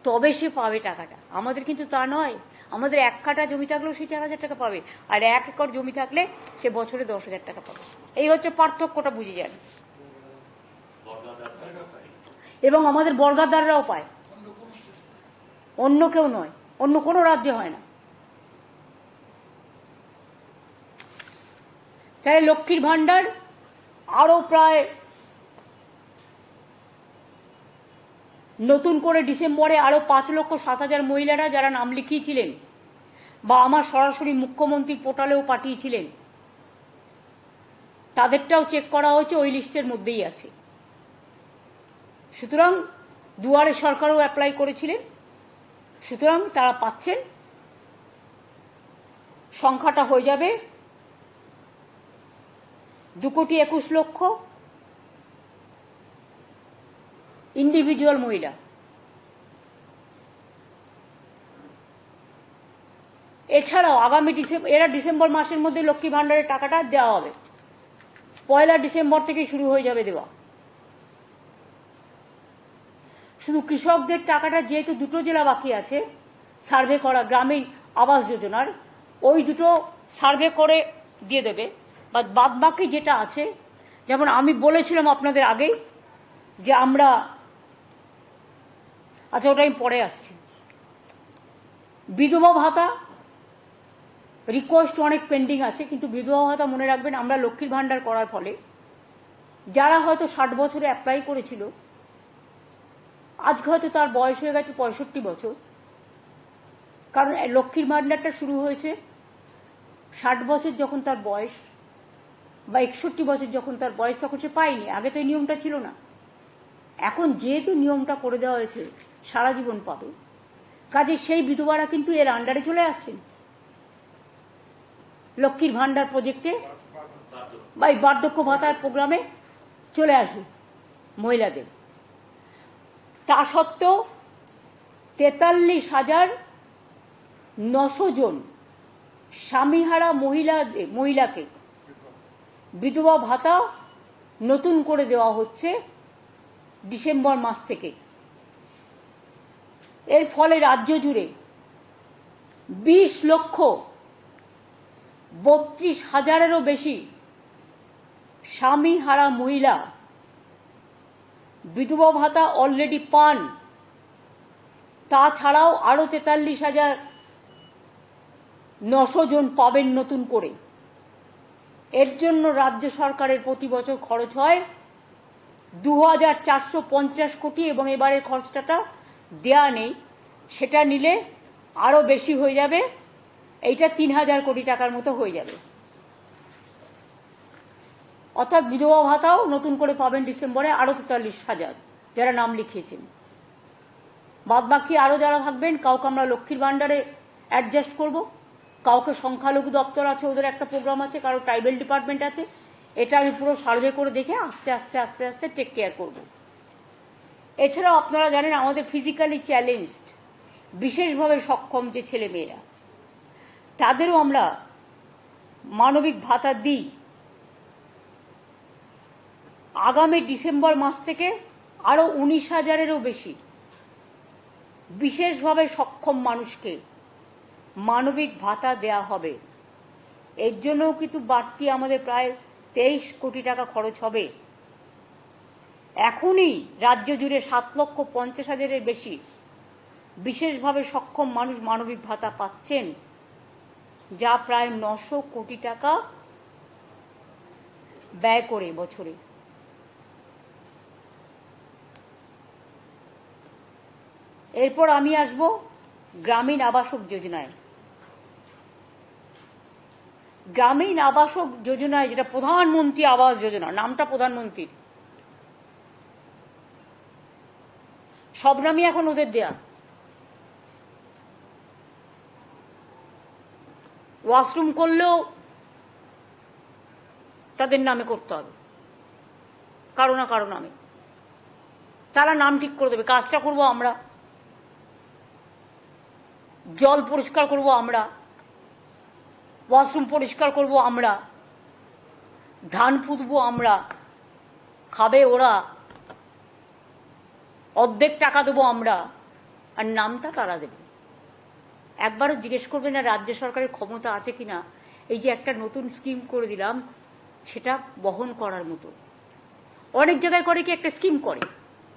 Speaker 1: তবে সে পাবে টাকাটা। আমাদের কিন্তু তা নয়, আমাদের 1 কাঠা জমি থাকলেও সে 4,000 টাকা পাবে, আর 1 একর জমি থাকলে সে বছরে 10,000 টাকা পাবে। এই হচ্ছে পার্থক্যটা, বুঝে যান। এবং আমাদের বর্গাদাররাও পায়, অন্য কেউ নয়, অন্য কোনো রাজ্যে হয় না। তাই লক্ষ্মীর ভাণ্ডার আরো প্রায় নতুন করে ডিসেম্বরে আরো 5,07,000 মহিলারা যারা নাম লিখিয়েছিলেন বা আমার সরাসরি মুখ্যমন্ত্রী পোর্টালেও পাঠিয়েছিলেন, তাদেরটাও চেক করা হয়েছে, ওই লিস্টের মধ্যেই আছে। সুতরাং দুয়ারে সরকারও অ্যাপ্লাই করেছিলেন, সুতরাং তারা পাচ্ছেন। সংখ্যাটা হয়ে যাবে 2,21,00,000 ইন্ডিভিজুয়াল মহিলা। এছাড়াও আগামী ডিসেম্বর মাসের মধ্যে লক্ষ্মী ভাণ্ডারের টাকাটা দেওয়া হবে, 1 ডিসেম্বর থেকেই শুরু হয়ে যাবে দেওয়া। শুধু কৃষকদের টাকাটা যেহেতু 2টো জেলা বাকি আছে সার্ভে করা, গ্রামীণ আবাস যোজনার, ওই 2টো সার্ভে করে দিয়ে দেবে। বাদ বাকি যেটা আছে, যেমন আমি বলেছিলাম আপনাদের আগেই যে আমরা, আচ্ছা ওটা আমি পরে আসছি, বিধবা ভাতা রিকোয়েস্ট অনেক পেন্ডিং আছে, কিন্তু বিধবা ভাতা মনে রাখবেন, আমরা লক্ষ্মীর ভাণ্ডার করার ফলে যারা হয়তো 60 বছরে অ্যাপ্লাই করেছিল, আজকে হয়তো তার বয়স হয়ে গেছে 65 বছর, কারণ লক্ষ্মীর ভাণ্ডারটা শুরু হয়েছে 60 বছর যখন তার বয়স বা 61 বছর যখন তার বয়স, তখন সে পায়নি। আগে তো এই নিয়মটা ছিল না। এখন যেহেতু নিয়মটা করে দেওয়া হয়েছে, সারা জীবন পাবে, কাজে সেই বিধবারা কিন্তু এর আন্ডারে চলে আসছেন, লক্ষ্মীর ভাণ্ডার প্রজেক্টে বা এই বার্ধক্য ভাতার প্রোগ্রামে চলে আসবে মহিলাদের। তা সত্ত্বেও 43,900 জন স্বামীহারা মহিলাকে বিধবা ভাতা নতুন করে দেওয়া হচ্ছে ডিসেম্বর মাস থেকে। এর ফলে রাজ্য জুড়ে 20,32,000-এরও বেশি স্বামীহারা মহিলা বিধবা ভাতা অলরেডি পান। তাছাড়াও আরো 43,900 জন পাবেন নতুন করে। এর জন্য রাজ্য সরকারের প্রতি বছর খরচ হয় 2,450 কোটি, এবং এবারের খরচটা দেয়া নেই, সেটা নিলে আরো বেশি হয়ে যাবে, এইটা 3,000 কোটি টাকার মতো হয়ে যাবে। অর্থাৎ বিধবা ভাতাও নতুন করে পাবেন ডিসেম্বরে আরো 43,000 যারা নাম লিখিয়েছেন। বাদ বাকি আরো যারা থাকবেন, কাউকে আমরা লক্ষ্মীর ভাণ্ডারে অ্যাডজাস্ট করব, কাউকে সংখ্যালঘু দপ্তর আছে, ওদের একটা প্রোগ্রাম আছে, কারো ট্রাইবেল ডিপার্টমেন্ট আছে। এটা আমি পুরো সার্ভে করে দেখে আস্তে আস্তে আস্তে আস্তে টেক কেয়ার করব। এছাড়াও আপনারা জানেন আমাদের ফিজিক্যালি চ্যালেঞ্জড, বিশেষভাবে সক্ষম যে ছেলেমেয়েরা, তাদেরও আমরা মানবিক ভাতা দিই। আগামী ডিসেম্বর মাস থেকে আরো 19,000-এরও বেশি বিশেষভাবে সক্ষম মানুষকে মানবিক ভাতা দেয়া হবে। এর জন্যও কিন্তু বাড়তি আমাদের প্রায় 23 কোটি টাকা খরচ হবে। এখনই রাজ্য জুড়ে 7,50,000-এর বেশি বিশেষভাবে সক্ষম মানুষ মানবিক ভাতা পাচ্ছেন। যা প্রায় 900 কোটি টাকা ব্যয় করে বছরে। এরপর আমি আসব গ্রামীণ আবাসক যোজনায়। গ্রামীণ আবাসক যোজনায়, যেটা প্রধানমন্ত্রী আবাস যোজনা, নামটা প্রধানমন্ত্রীর, সব নামই এখন ওদের দেয়া। ওয়াশরুম করলেও তাদের নামে করতে হবে, কারো না কারো নামে। তারা নাম ঠিক করে দেবে। কাজটা করব আমরা, জল পরিষ্কার করব আমরা, ওয়াশরুম পরিষ্কার করব আমরা, ধান পুঁতবো আমরা, খাবে ওরা, অর্ধেক টাকা দেবো আমরা, আর নামটা তারা দেবে। একবারও জিজ্ঞেস করবে না রাজ্য সরকারের ক্ষমতা আছে কিনা এই যে একটা নতুন স্কিম করে দিলাম সেটা বহন করার মতো। অনেক জায়গায় করে কি একটা স্কিম করে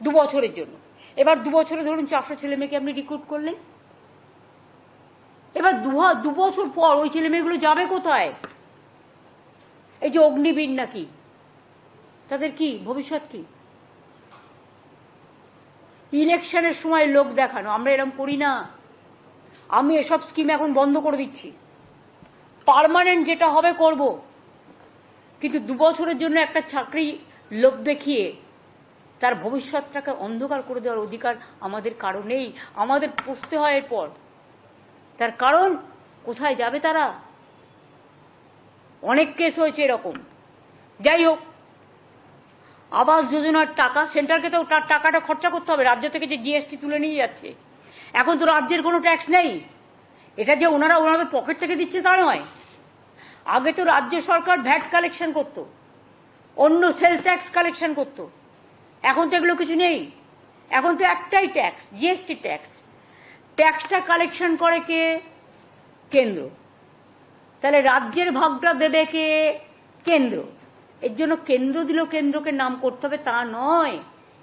Speaker 1: 2 বছরের জন্য। এবার 2 বছরে ধরুন 400 ছেলে মেয়েকে আপনি রিক্রুট করলেন। এবার 2 বছর পর ওই ছেলে মেয়েগুলো যাবে কোথায়? এই যে অগ্নিবীর নাকি, তাদের কি ভবিষ্যৎ? কি ইলেকশনের সময় লোক দেখানো? আমরা এরকম করি না। আমি এসব স্কিম এখন বন্ধ করে দিচ্ছি। পার্মানেন্ট যেটা হবে করব, কিন্তু 2 বছরের জন্য একটা চাকরি লোক দেখিয়ে তার ভবিষ্যৎটাকে অন্ধকার করে দেওয়ার অধিকার আমাদের কারো নেই। আমাদের পুষতে হয় এরপর। তার কারণ কোথায় যাবে তারা? অনেক কেস হয়েছে এরকম। যাই হোক, আবাস যোজনার টাকা সেন্টারকে তো তার টাকাটা খরচা করতে হবে। রাজ্য থেকে যে জিএসটি তুলে নিয়ে যাচ্ছে, এখন তো রাজ্যের কোনো ট্যাক্স নেই। এটা যে ওনাদের পকেট থেকে দিচ্ছে তা নয়। আগে তো রাজ্য সরকার ভ্যাট কালেকশন করতো, অন্য সেলস ট্যাক্স কালেকশন করতো। এখন তো এগুলো কিছু নেই। এখন তো একটাই ট্যাক্স, জিএসটি ট্যাক্স। ট্যাক্সটা কালেকশন করে কে? কেন্দ্র। তাহলে রাজ্যের ভাগটা দেবে কে? কেন্দ্র। এর জন্য কেন্দ্র দিল, কেন্দ্রকে নাম করতে হবে তা নয়।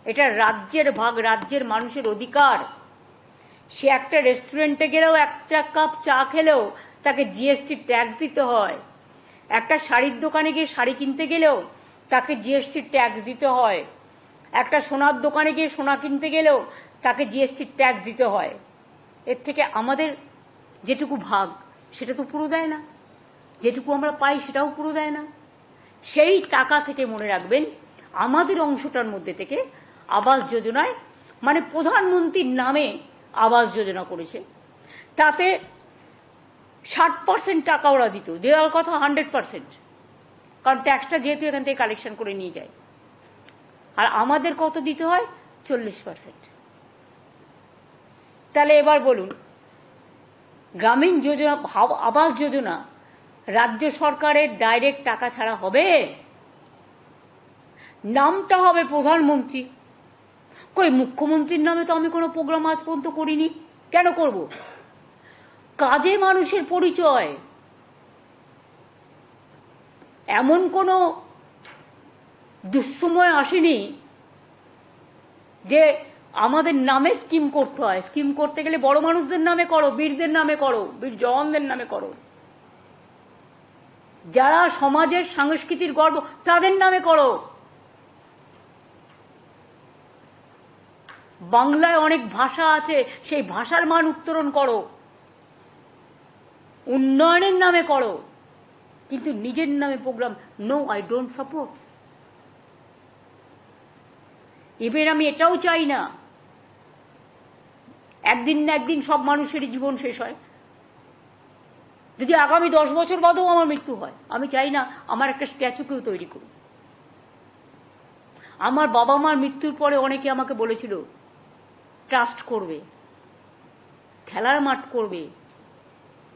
Speaker 1: এটা রাজ্যের ভাগ, রাজ্যের মানুষের অধিকার। সে একটা রেস্টুরেন্টে গেলেও, একটা কাপ চা খেলেও তাকে জিএসটি ট্যাক্স দিতে হয়। একটা শাড়ির দোকানে গিয়ে শাড়ি কিনতে গেলেও তাকে জিএসটি ট্যাক্স দিতে হয়। একটা সোনার দোকানে গিয়ে সোনা কিনতে গেলেও তাকে জিএসটি ট্যাক্স দিতে হয়। এর থেকে আমাদের যেটুকু ভাগ সেটা তো পুরো দেয় না, যেটুকু আমরা পাই সেটাও পুরো দেয় না। সেই টাকা থেকে মনে রাখবেন আমাদের অংশটার মধ্যে থেকে আবাস যোজনায়, মানে প্রধানমন্ত্রীর নামে আবাস যোজনা করেছে, তাতে 60% টাকা ওরা দিত। দেওয়ার কথা 100%, কারণ ট্যাক্সটা যেহেতু এখান থেকে কালেকশন করে নিয়ে যায়। আর আমাদের কত দিতে হয়? 40%। তাহলে এবার বলুন, গ্রামীণ যোজনা, আবাস যোজনা রাজ্য সরকারের ডাইরেক্ট টাকা ছাড়া হবে? নামটা হবে প্রধানমন্ত্রী। কই, মুখ্যমন্ত্রীর নামে তো আমি কোনো প্রোগ্রাম আজ পর্যন্ত করিনি। কেন করব? কাজে মানুষের পরিচয়। এমন কোনো দুঃসময় আসেনি যে আমাদের নামে স্কিম করতে হয়। স্কিম করতে গেলে বড় মানুষদের নামে করো, বীরদের নামে করো, বীর জওয়ানদের নামে করো, যারা সমাজের সংস্কৃতির গর্ব তাদের নামে করো। বাংলায় অনেক ভাষা আছে, সেই ভাষার মান উত্তরণ করো, উন্নয়নের নামে করো, কিন্তু নিজের নামে programme no, I don't support. এবার আমি এটাও চাই না একদিন না একদিন সব মানুষেরই জীবন শেষ হয়। যদি আগামী 10 বছর বাদেও আমার মৃত্যু হয়, আমি চাই না আমার একটা স্ট্যাচু কেউ তৈরি করুক। আমার বাবা মার মৃত্যুর পরে অনেকে আমাকে বলেছিল ট্রাস্ট করবে, খেলার মাঠ করবে,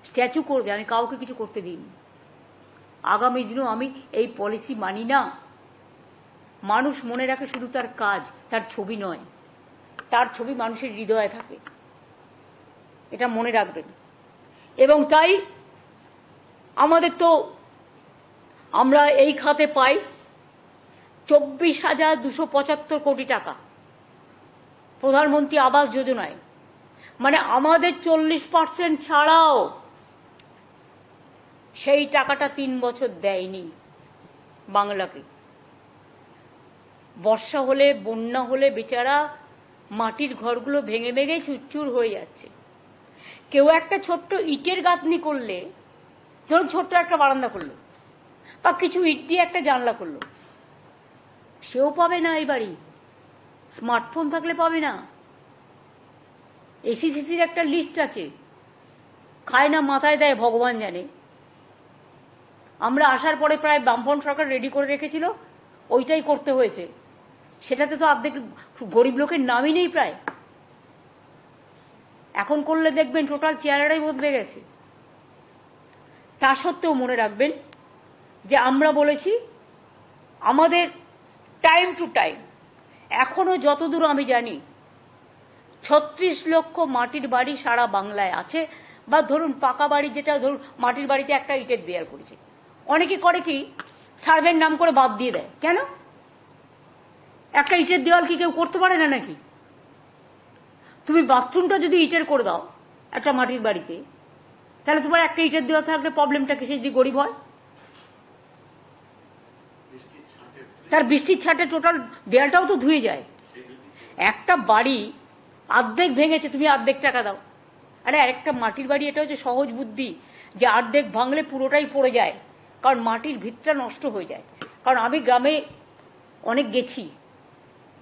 Speaker 1: স্ট্যাচু করবে। আমি কাউকে কিছু করতে দিইনি। আগামী দিনেও আমি এই পলিসি মানি না। মানুষ মনে রাখে শুধু তার কাজ, তার ছবি নয়। তার ছবি মানুষের হৃদয়ে থাকে, এটা মনে রাখবেন। এবং তাই আমাদের তো, আমরা এই খাতে পাই 24,275 কোটি টাকা প্রধানমন্ত্রী আবাস যোজনায়। মানে আমাদের 40% ছাড়াও সেই টাকাটা 3 বছর দেয়নি বাংলাকে। বর্ষা হলে, বন্যা হলে বেচারা মাটির ঘরগুলো ভেঙে ভেঙে চুরচুর হয়ে যাচ্ছে। কেউ একটা ছোট্ট ইটের গাঁথনি করলে, ধরুন ছোট্ট একটা বারান্দা করলো বা কিছু ইট দিয়ে একটা জানলা করলো, সেও পাবে না এই বাড়ি। স্মার্টফোন থাকলে পাবে না। এসিসিসির একটা লিস্ট আছে, খায় না মাথায় দেয় ভগবান জানে। আমরা আসার পরে প্রায় বামপন সরকার রেডি করে রেখেছিল, ওইটাই করতে হয়েছে। সেটাতে তো অর্ধেক গরিব লোকের নামই নেই প্রায়। এখন করলে দেখবেন টোটাল চেহারাটাই বদলে গেছে। তা সত্ত্বেও মনে রাখবেন যে আমরা বলেছি আমাদের টাইম টু টাইম, এখনো যতদূর আমি জানি 36 লক্ষ মাটির বাড়ি সারা বাংলায় আছে। বা ধরুন পাকা বাড়ি, যেটা ধরুন মাটির বাড়িতে একটা ইটের দেয়াল করেছে, অনেকে করে কি সার্ভের নাম করে বাদ দিয়ে দেয়। কেন? একটা ইটের দেওয়াল কি কেউ করতে পারে না নাকি? তুমি বাথরুমটা যদি ইটের করে দাও একটা মাটির বাড়িতে, তাহলে তোমার একটা ইটের দেওয়াল থাকলে প্রবলেমটা কিসে? যদি গরিব হয়, তার বৃষ্টির ছাটে টোটাল দেয়ালটাও তো ধুয়ে যায়। একটা বাড়ি অর্ধেক ভেঙেছে, তুমি অর্ধেক টাকা দাও। আরে আরেকটা মাটির বাড়ি, এটা হচ্ছে সহজ বুদ্ধি, যে অর্ধেক ভাঙলে পুরোটাই পড়ে যায়, কারণ মাটির ভিতটা নষ্ট হয়ে যায়। কারণ আমি গ্রামে অনেক গেছি,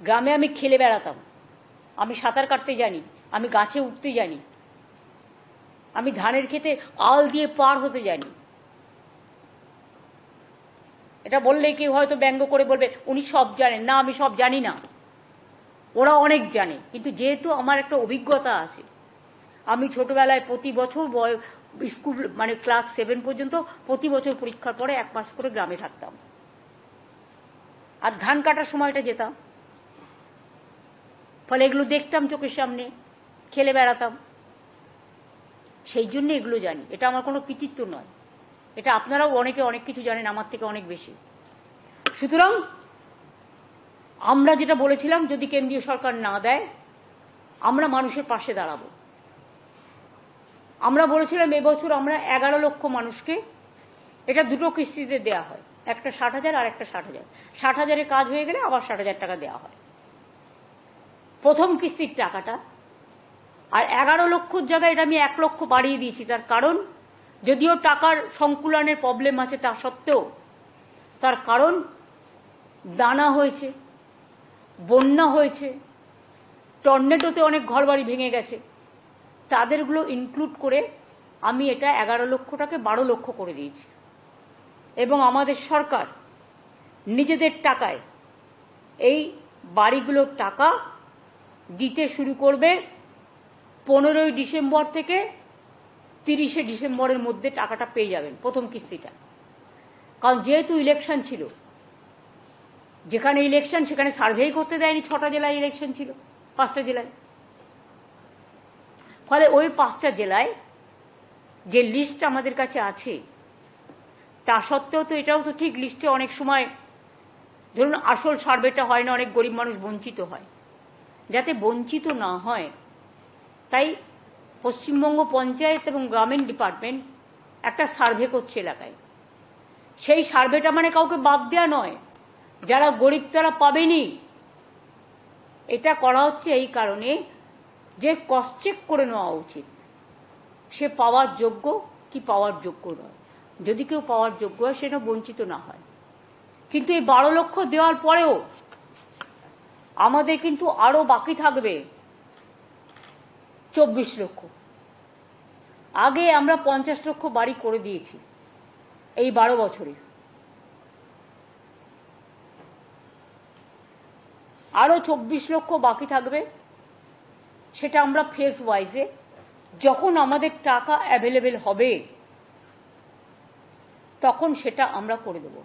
Speaker 1: গ্রামে আমি খেলে বেড়াতাম, আমি সাঁতার কাটতে জানি, আমি গাছে উঠতে জানি, আমি ধানের খেতে আল দিয়ে পার হতে জানি। এটা বললেই কেউ হয়তো ব্যঙ্গ করে বলবে উনি সব জানেন। না, আমি সব জানি না, ওরা অনেক জানে। কিন্তু যেহেতু আমার একটা অভিজ্ঞতা আছে, আমি ছোটবেলায় প্রতি বছর স্কুল মানে ক্লাস 7 পর্যন্ত প্রতি বছর পরীক্ষার পরে 1 মাস করে গ্রামে থাকতাম, আর ধান কাটার সময়টা যেতাম। ফলে এগুলো দেখতাম চোখের সামনে, খেলে বেড়াতাম, সেই জন্য এগুলো জানি। এটা আমার কোনো কৃতিত্ব নয়, এটা আপনারাও অনেকে অনেক কিছু জানেন আমার থেকে অনেক বেশি। সুতরাং আমরা যেটা বলেছিলাম, যদি কেন্দ্রীয় সরকার না দেয়, আমরা মানুষের পাশে দাঁড়াবো। আমরা বলেছিলাম এবছর আমরা 11 লক্ষ মানুষকে, এটা 2টো কিস্তিতে দেওয়া হয়, একটা 60,000 আর একটা 60,000। 60,000-এর কাজ হয়ে গেলে আবার 60,000 টাকা দেওয়া হয় প্রথম কিস্তির টাকাটা। আর 11 লক্ষর জায়গায় এটা আমি 1 লক্ষ বাড়িয়ে দিয়েছি। তার কারণ, যদিও টাকার সংকুলনের প্রবলেম আছে, তা সত্ত্বেও তার কারণ দানা হয়েছে, বন্যা হয়েছে, টর্নেডোতে অনেক ঘরবাড়ি ভেঙে গেছে, তাদেরগুলো ইনক্লুড করে আমি এটা 11 লক্ষটাকে 12 লক্ষ করে দিয়েছি। এবং আমাদের সরকার নিজেদের টাকায় এই বাড়িগুলোর টাকা দিতে শুরু করবে 15ই ডিসেম্বর থেকে 30শে ডিসেম্বরের মধ্যে টাকাটা পেয়ে যাবেন, প্রথম কিস্তিটা। কারণ যেহেতু ইলেকশন ছিল, যেখানে ইলেকশন সেখানে সার্ভেই করতে দেয়নি। 6টা জেলায় ইলেকশন ছিল, 5টা জেলায়। ফলে ওই 5টা জেলায় যে লিস্ট আমাদের কাছে আছে, তা সত্ত্বেও তো এটাও তো ঠিক, লিস্টে অনেক সময় ধরুন আসল সার্ভেটা হয় না, অনেক গরিব মানুষ বঞ্চিত হয়। যাতে বঞ্চিত না হয়, তাই পশ্চিমবঙ্গ পঞ্চায়েত এবং গ্রামীণ ডিপার্টমেন্ট একটা সার্ভে করছে এলাকায়। সেই সার্ভেটা মানে কাউকে বাদ দেওয়া নয়, যারা গরিব তারা পাবেনি। এটা করা হচ্ছে এই কারণে যে ক্রস চেক করে নেওয়া উচিত সে পাওয়ার যোগ্য কি পাওয়ার যোগ্য নয়। যদি কেউ পাওয়ার যোগ্য হয়, সেটা বঞ্চিত না হয়। কিন্তু এই 12 লক্ষ দেওয়ার পরেও আমাদের কিন্তু আরো বাকি থাকবে 24 লক্ষ। আগে আমরা 50 লক্ষ বাড়ি করে দিয়েছি এই 12 বছরে। আরো 24 লক্ষ বাকি থাকবে, সেটা আমরা ফেজ ওয়াইজে যখন আমাদের টাকা অ্যাভেলেবেল হবে তখন সেটা আমরা করে দেব।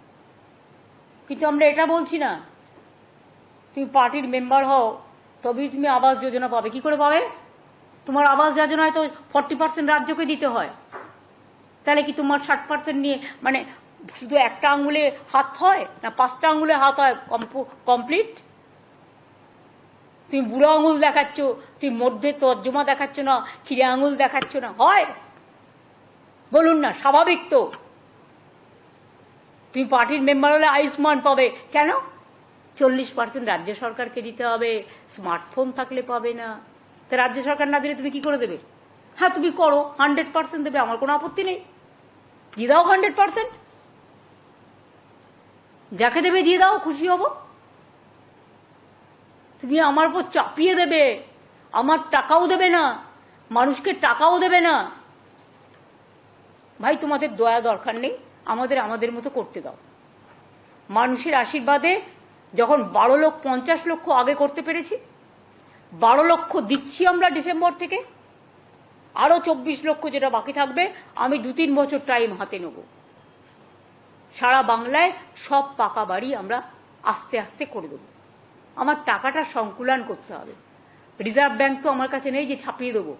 Speaker 1: কিন্তু আমরা এটা বলছি না তুমি পার্টির মেম্বার হও তবেই তুমি আবাস যোজনা পাবে। কি করে পাবে? তোমার আবাস যোজনায় তো 40% রাজ্যকে দিতে হয়। তাহলে কি তোমার 60% নিয়ে মানে শুধু একটা আঙুলে হাত হয় না 5টা আঙুলে হাত হয় কমপ্লিট? তুমি বুড়ো আঙুল দেখাচ্ছ, তুমি মধ্যে তর্জমা দেখাচ্ছ না, খিরে আঙুল দেখাচ্ছ না, হয়? বলুন না, স্বাভাবিক তো। তুমি পার্টির মেম্বার হলে আয়ুষ্মান পাবে, কেন? 40% রাজ্য সরকারকে দিতে হবে, স্মার্টফোন থাকলে পাবে না। তা রাজ্য সরকার না দিলে তুমি কি করে দেবে? হ্যাঁ তুমি করো, 100% দেবে, আমার কোনো আপত্তি নেই, দিয়ে দাও 100%, যাকে দেবে দিয়ে দাও, খুশি হব। তুমি আমার উপর চাপিয়ে দেবে, আমার টাকাও দেবে না, মানুষকে টাকাও দেবে না, ভাই তোমাদের দয়া দরকার নেই, আমাদের মতো করতে দাও। মানুষের আশীর্বাদে যখন 12,50 লক্ষ আগে করতে পেরেছি, 12 লক্ষ দিচ্ছি আমরা ডিসেম্বর থেকে, আরো 24 লক্ষ যেটা বাকি থাকবে আমি 2-3 বছর টাইম হাতে নেব। সারা বাংলায় সব পাকা বাড়ি আমরা আস্তে আস্তে করে দেবো। আমার টাকাটা সংকুলন করতে হবে। রিজার্ভ ব্যাংক তো আমার কাছে নেই যে ছাপিয়ে দেবো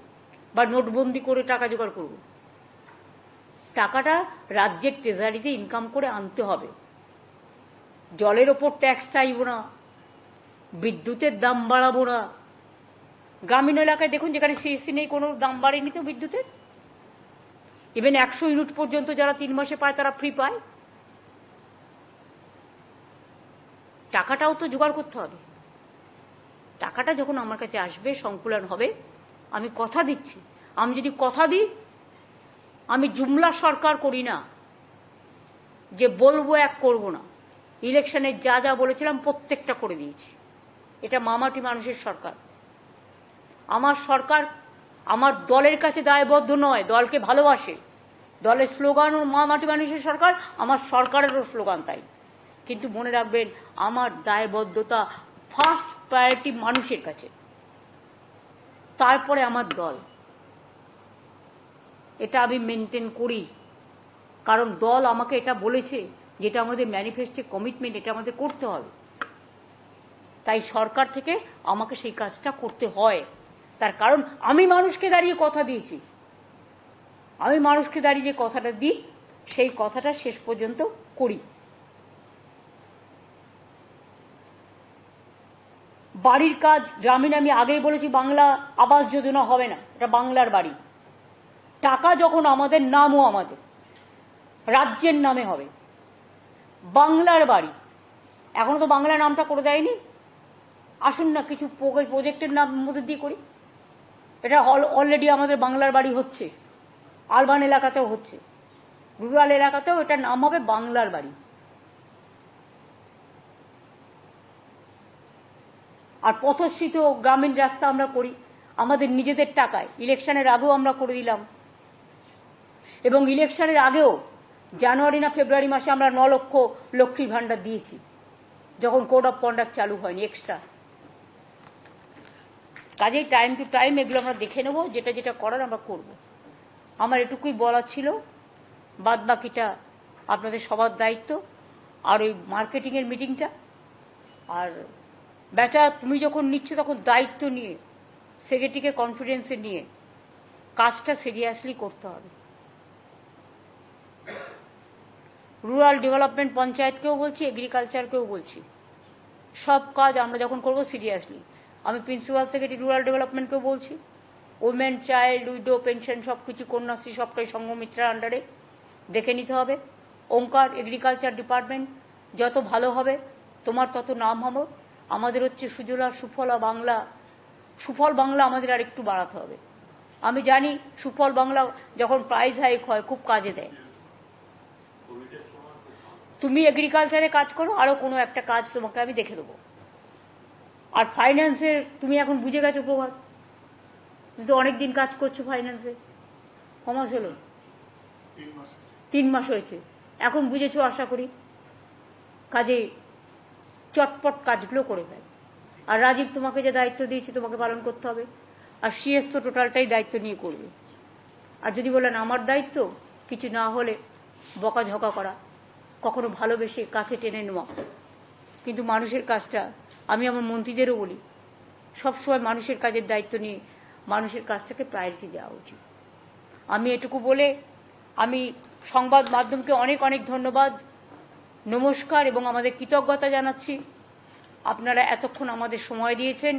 Speaker 1: বা নোটবন্দি করে টাকা জোগাড় করব। টাকাটা রাজ্যের ট্রেজারিতে ইনকাম করে আনতে হবে। জলের ওপর ট্যাক্স চাইব না, বিদ্যুতের দাম বাড়াবো না। গ্রামীণ এলাকায় দেখুন যেখানে সিএসসি নেই কোনো দাম বাড়েনি তো বিদ্যুতের। ইভেন 100 ইউনিট পর্যন্ত যারা 3 মাসে পায় তারা ফ্রি পায়। টাকাটাও তো জোগাড় করতে হবে। টাকাটা যখন আমার কাছে আসবে, সংকুলন হবে, আমি কথা দিচ্ছি, আমি যদি কথা দিই, আমি জুমলা সরকার করি না যে বলবো এক করব না। ইলেকশনে যা যা বলেছিলাম প্রত্যেকটা করে দিয়েছি। এটা মামাটি মানুষের সরকার। আমার সরকার আমার দলের কাছে দায়বদ্ধ নয়, দলকে ভালোবাসে। দলের স্লোগান ও মামাটি মানুষের সরকার, আমার সরকারেরও স্লোগান তাই। কিন্তু মনে রাখবেন, আমার দায়বদ্ধতা ফার্স্ট প্রায়োরিটি মানুষের কাছে, তারপরে আমার দল। এটা আমি মেনটেন করি, কারণ দল আমাকে এটা বলেছে, যেটা আমাদের ম্যানিফেস্টো কমিটমেন্ট, এটা আমাদের করতে হবে। তাই সরকার থেকে আমাকে সেই কাজটা করতে হয়। তার কারণ আমি মানুষকে দাঁড়িয়ে কথা দিয়েছি, আমি মানুষকে দাঁড়িয়ে যে কথাটা দিই সেই কথাটা শেষ পর্যন্ত করি। বাড়ির কাজ গ্রামীণ, আমি আগেই বলেছি বাংলা আবাস যোজনা হবে না, এটা বাংলার বাড়ি। টাকা যখন আমাদের, নামও আমাদের রাজ্যের নামে হবে, বাংলার বাড়ি। এখনো তো বাংলা নামটা করে দেয়নি, আসুন না কিছু প্রজেক্টের নাম মধ্যে দিয়ে করি। এটা অলরেডি আমাদের বাংলার বাড়ি হচ্ছে, আরবান এলাকাতেও হচ্ছে, রুরাল এলাকাতেও এটার নাম হবে বাংলার বাড়ি। আর পথশ্রীত গ্রামীণ রাস্তা আমরা করি আমাদের নিজেদের টাকায়, ইলেকশনের আগেও আমরা করে দিলাম। এবং ইলেকশনের আগেও জানুয়ারি না ফেব্রুয়ারি মাসে আমরা 9 লক্ষ লক্ষ্মীর ভাণ্ডার দিয়েছি, যখন কোড অফ কন্ডাক্ট চালু হয়নি এক্সট্রা। কাজেই টাইম টু টাইম এগুলো আমরা দেখে নেব, যেটা যেটা করার আমরা করব। আমার এটুকুই বলার ছিল, বাদ বাকিটা আপনাদের সবার দায়িত্ব। আর ওই মার্কেটিংয়ের মিটিংটা, আর বেচা তুমি যখন নিচ্ছ তখন দায়িত্ব নিয়ে, সেক্রেটারিকে কনফিডেন্সে নিয়ে কাজটা সিরিয়াসলি করতে হবে। রুরাল ডেভেলপমেন্ট পঞ্চায়েতকেও বলছি, এগ্রিকালচারকেও বলছি, সব কাজ আমরা যখন করব সিরিয়াসলি। আমি প্রিন্সিপাল সেক্রেটারি রুরাল ডেভেলপমেন্টকেও বলছি, ওমেন, চাইল্ড, উইডো, পেনশন সব কিছু, কন্যাশ্রী সবটাই সংঘমিত্রার আন্ডারে দেখে নিতে হবে। ওঙ্কার এগ্রিকালচার ডিপার্টমেন্ট যত ভালো হবে তোমার তত নাম হবে। আমাদের হচ্ছে সুজলা সুফলা বাংলা, সুফল বাংলা আমাদের আর একটু বাড়াতে হবে। আমি জানি সুফল বাংলা যখন প্রাইজ হাইক হয় খুব কাজে দেয়। তুমি এগ্রিকালচারে কাজ করো, আরো কোনো একটা কাজ তোমাকে আমি দেখে দেবো। আর ফাইন্যান্সের তুমি এখন বুঝে গেছো প্রভাত, তুমি তো অনেকদিন কাজ করছো ফাইন্যান্সে, কমাস হলো 3 মাস হয়েছে, এখন বুঝেছো আশা করি। কাজে চটপট কাজগুলো করে ফেল। আর রাজীব তোমাকে যে দায়িত্ব দিয়েছে তোমাকে পালন করতে হবে। আর সিএস তো টোটালটাই দায়িত্ব নিয়ে করবে। আর যদি বলেন আমার দায়িত্ব কিছু না হলে বকাঝকা করা, কখনো ভালোবেসে কাছে টেনে নেওয়া, কিন্তু মানুষের কাজটা আমি আমার মন্ত্রীদেরও বলি, সবসময় মানুষের কাজের দায়িত্ব নিয়ে মানুষের কাজটাকে প্রায়োরিটি দেওয়া উচিত। আমি এটুকু বলে আমি সংবাদ মাধ্যমকে অনেক অনেক ধন্যবাদ, নমস্কার এবং আমাদের কৃতজ্ঞতা জানাচ্ছি। আপনারা এতক্ষণ আমাদের সময় দিয়েছেন,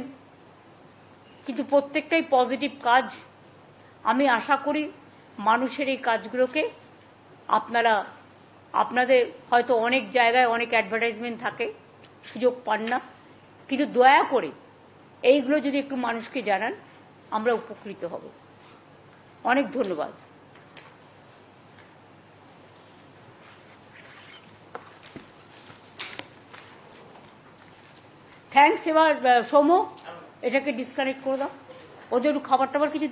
Speaker 1: কিন্তু প্রত্যেকটাই পজিটিভ কাজ। আমি আশা করি মানুষের এই কাজগুলোকে আপনারা আপনাদের হয়তো অনেক জায়গায় অনেক অ্যাডভার্টাইজমেন্ট থাকে, সুযোগ পান না, কিন্তু দয়া করে এইগুলো যদি একটু মানুষকে জানান আমরা উপকৃত হব। অনেক ধন্যবাদ। থ্যাঙ্কস। এবার সৌম্য, এটাকে ডিসকানেক্ট করে দাও, ওদের একটু খাবার টাবার কিছু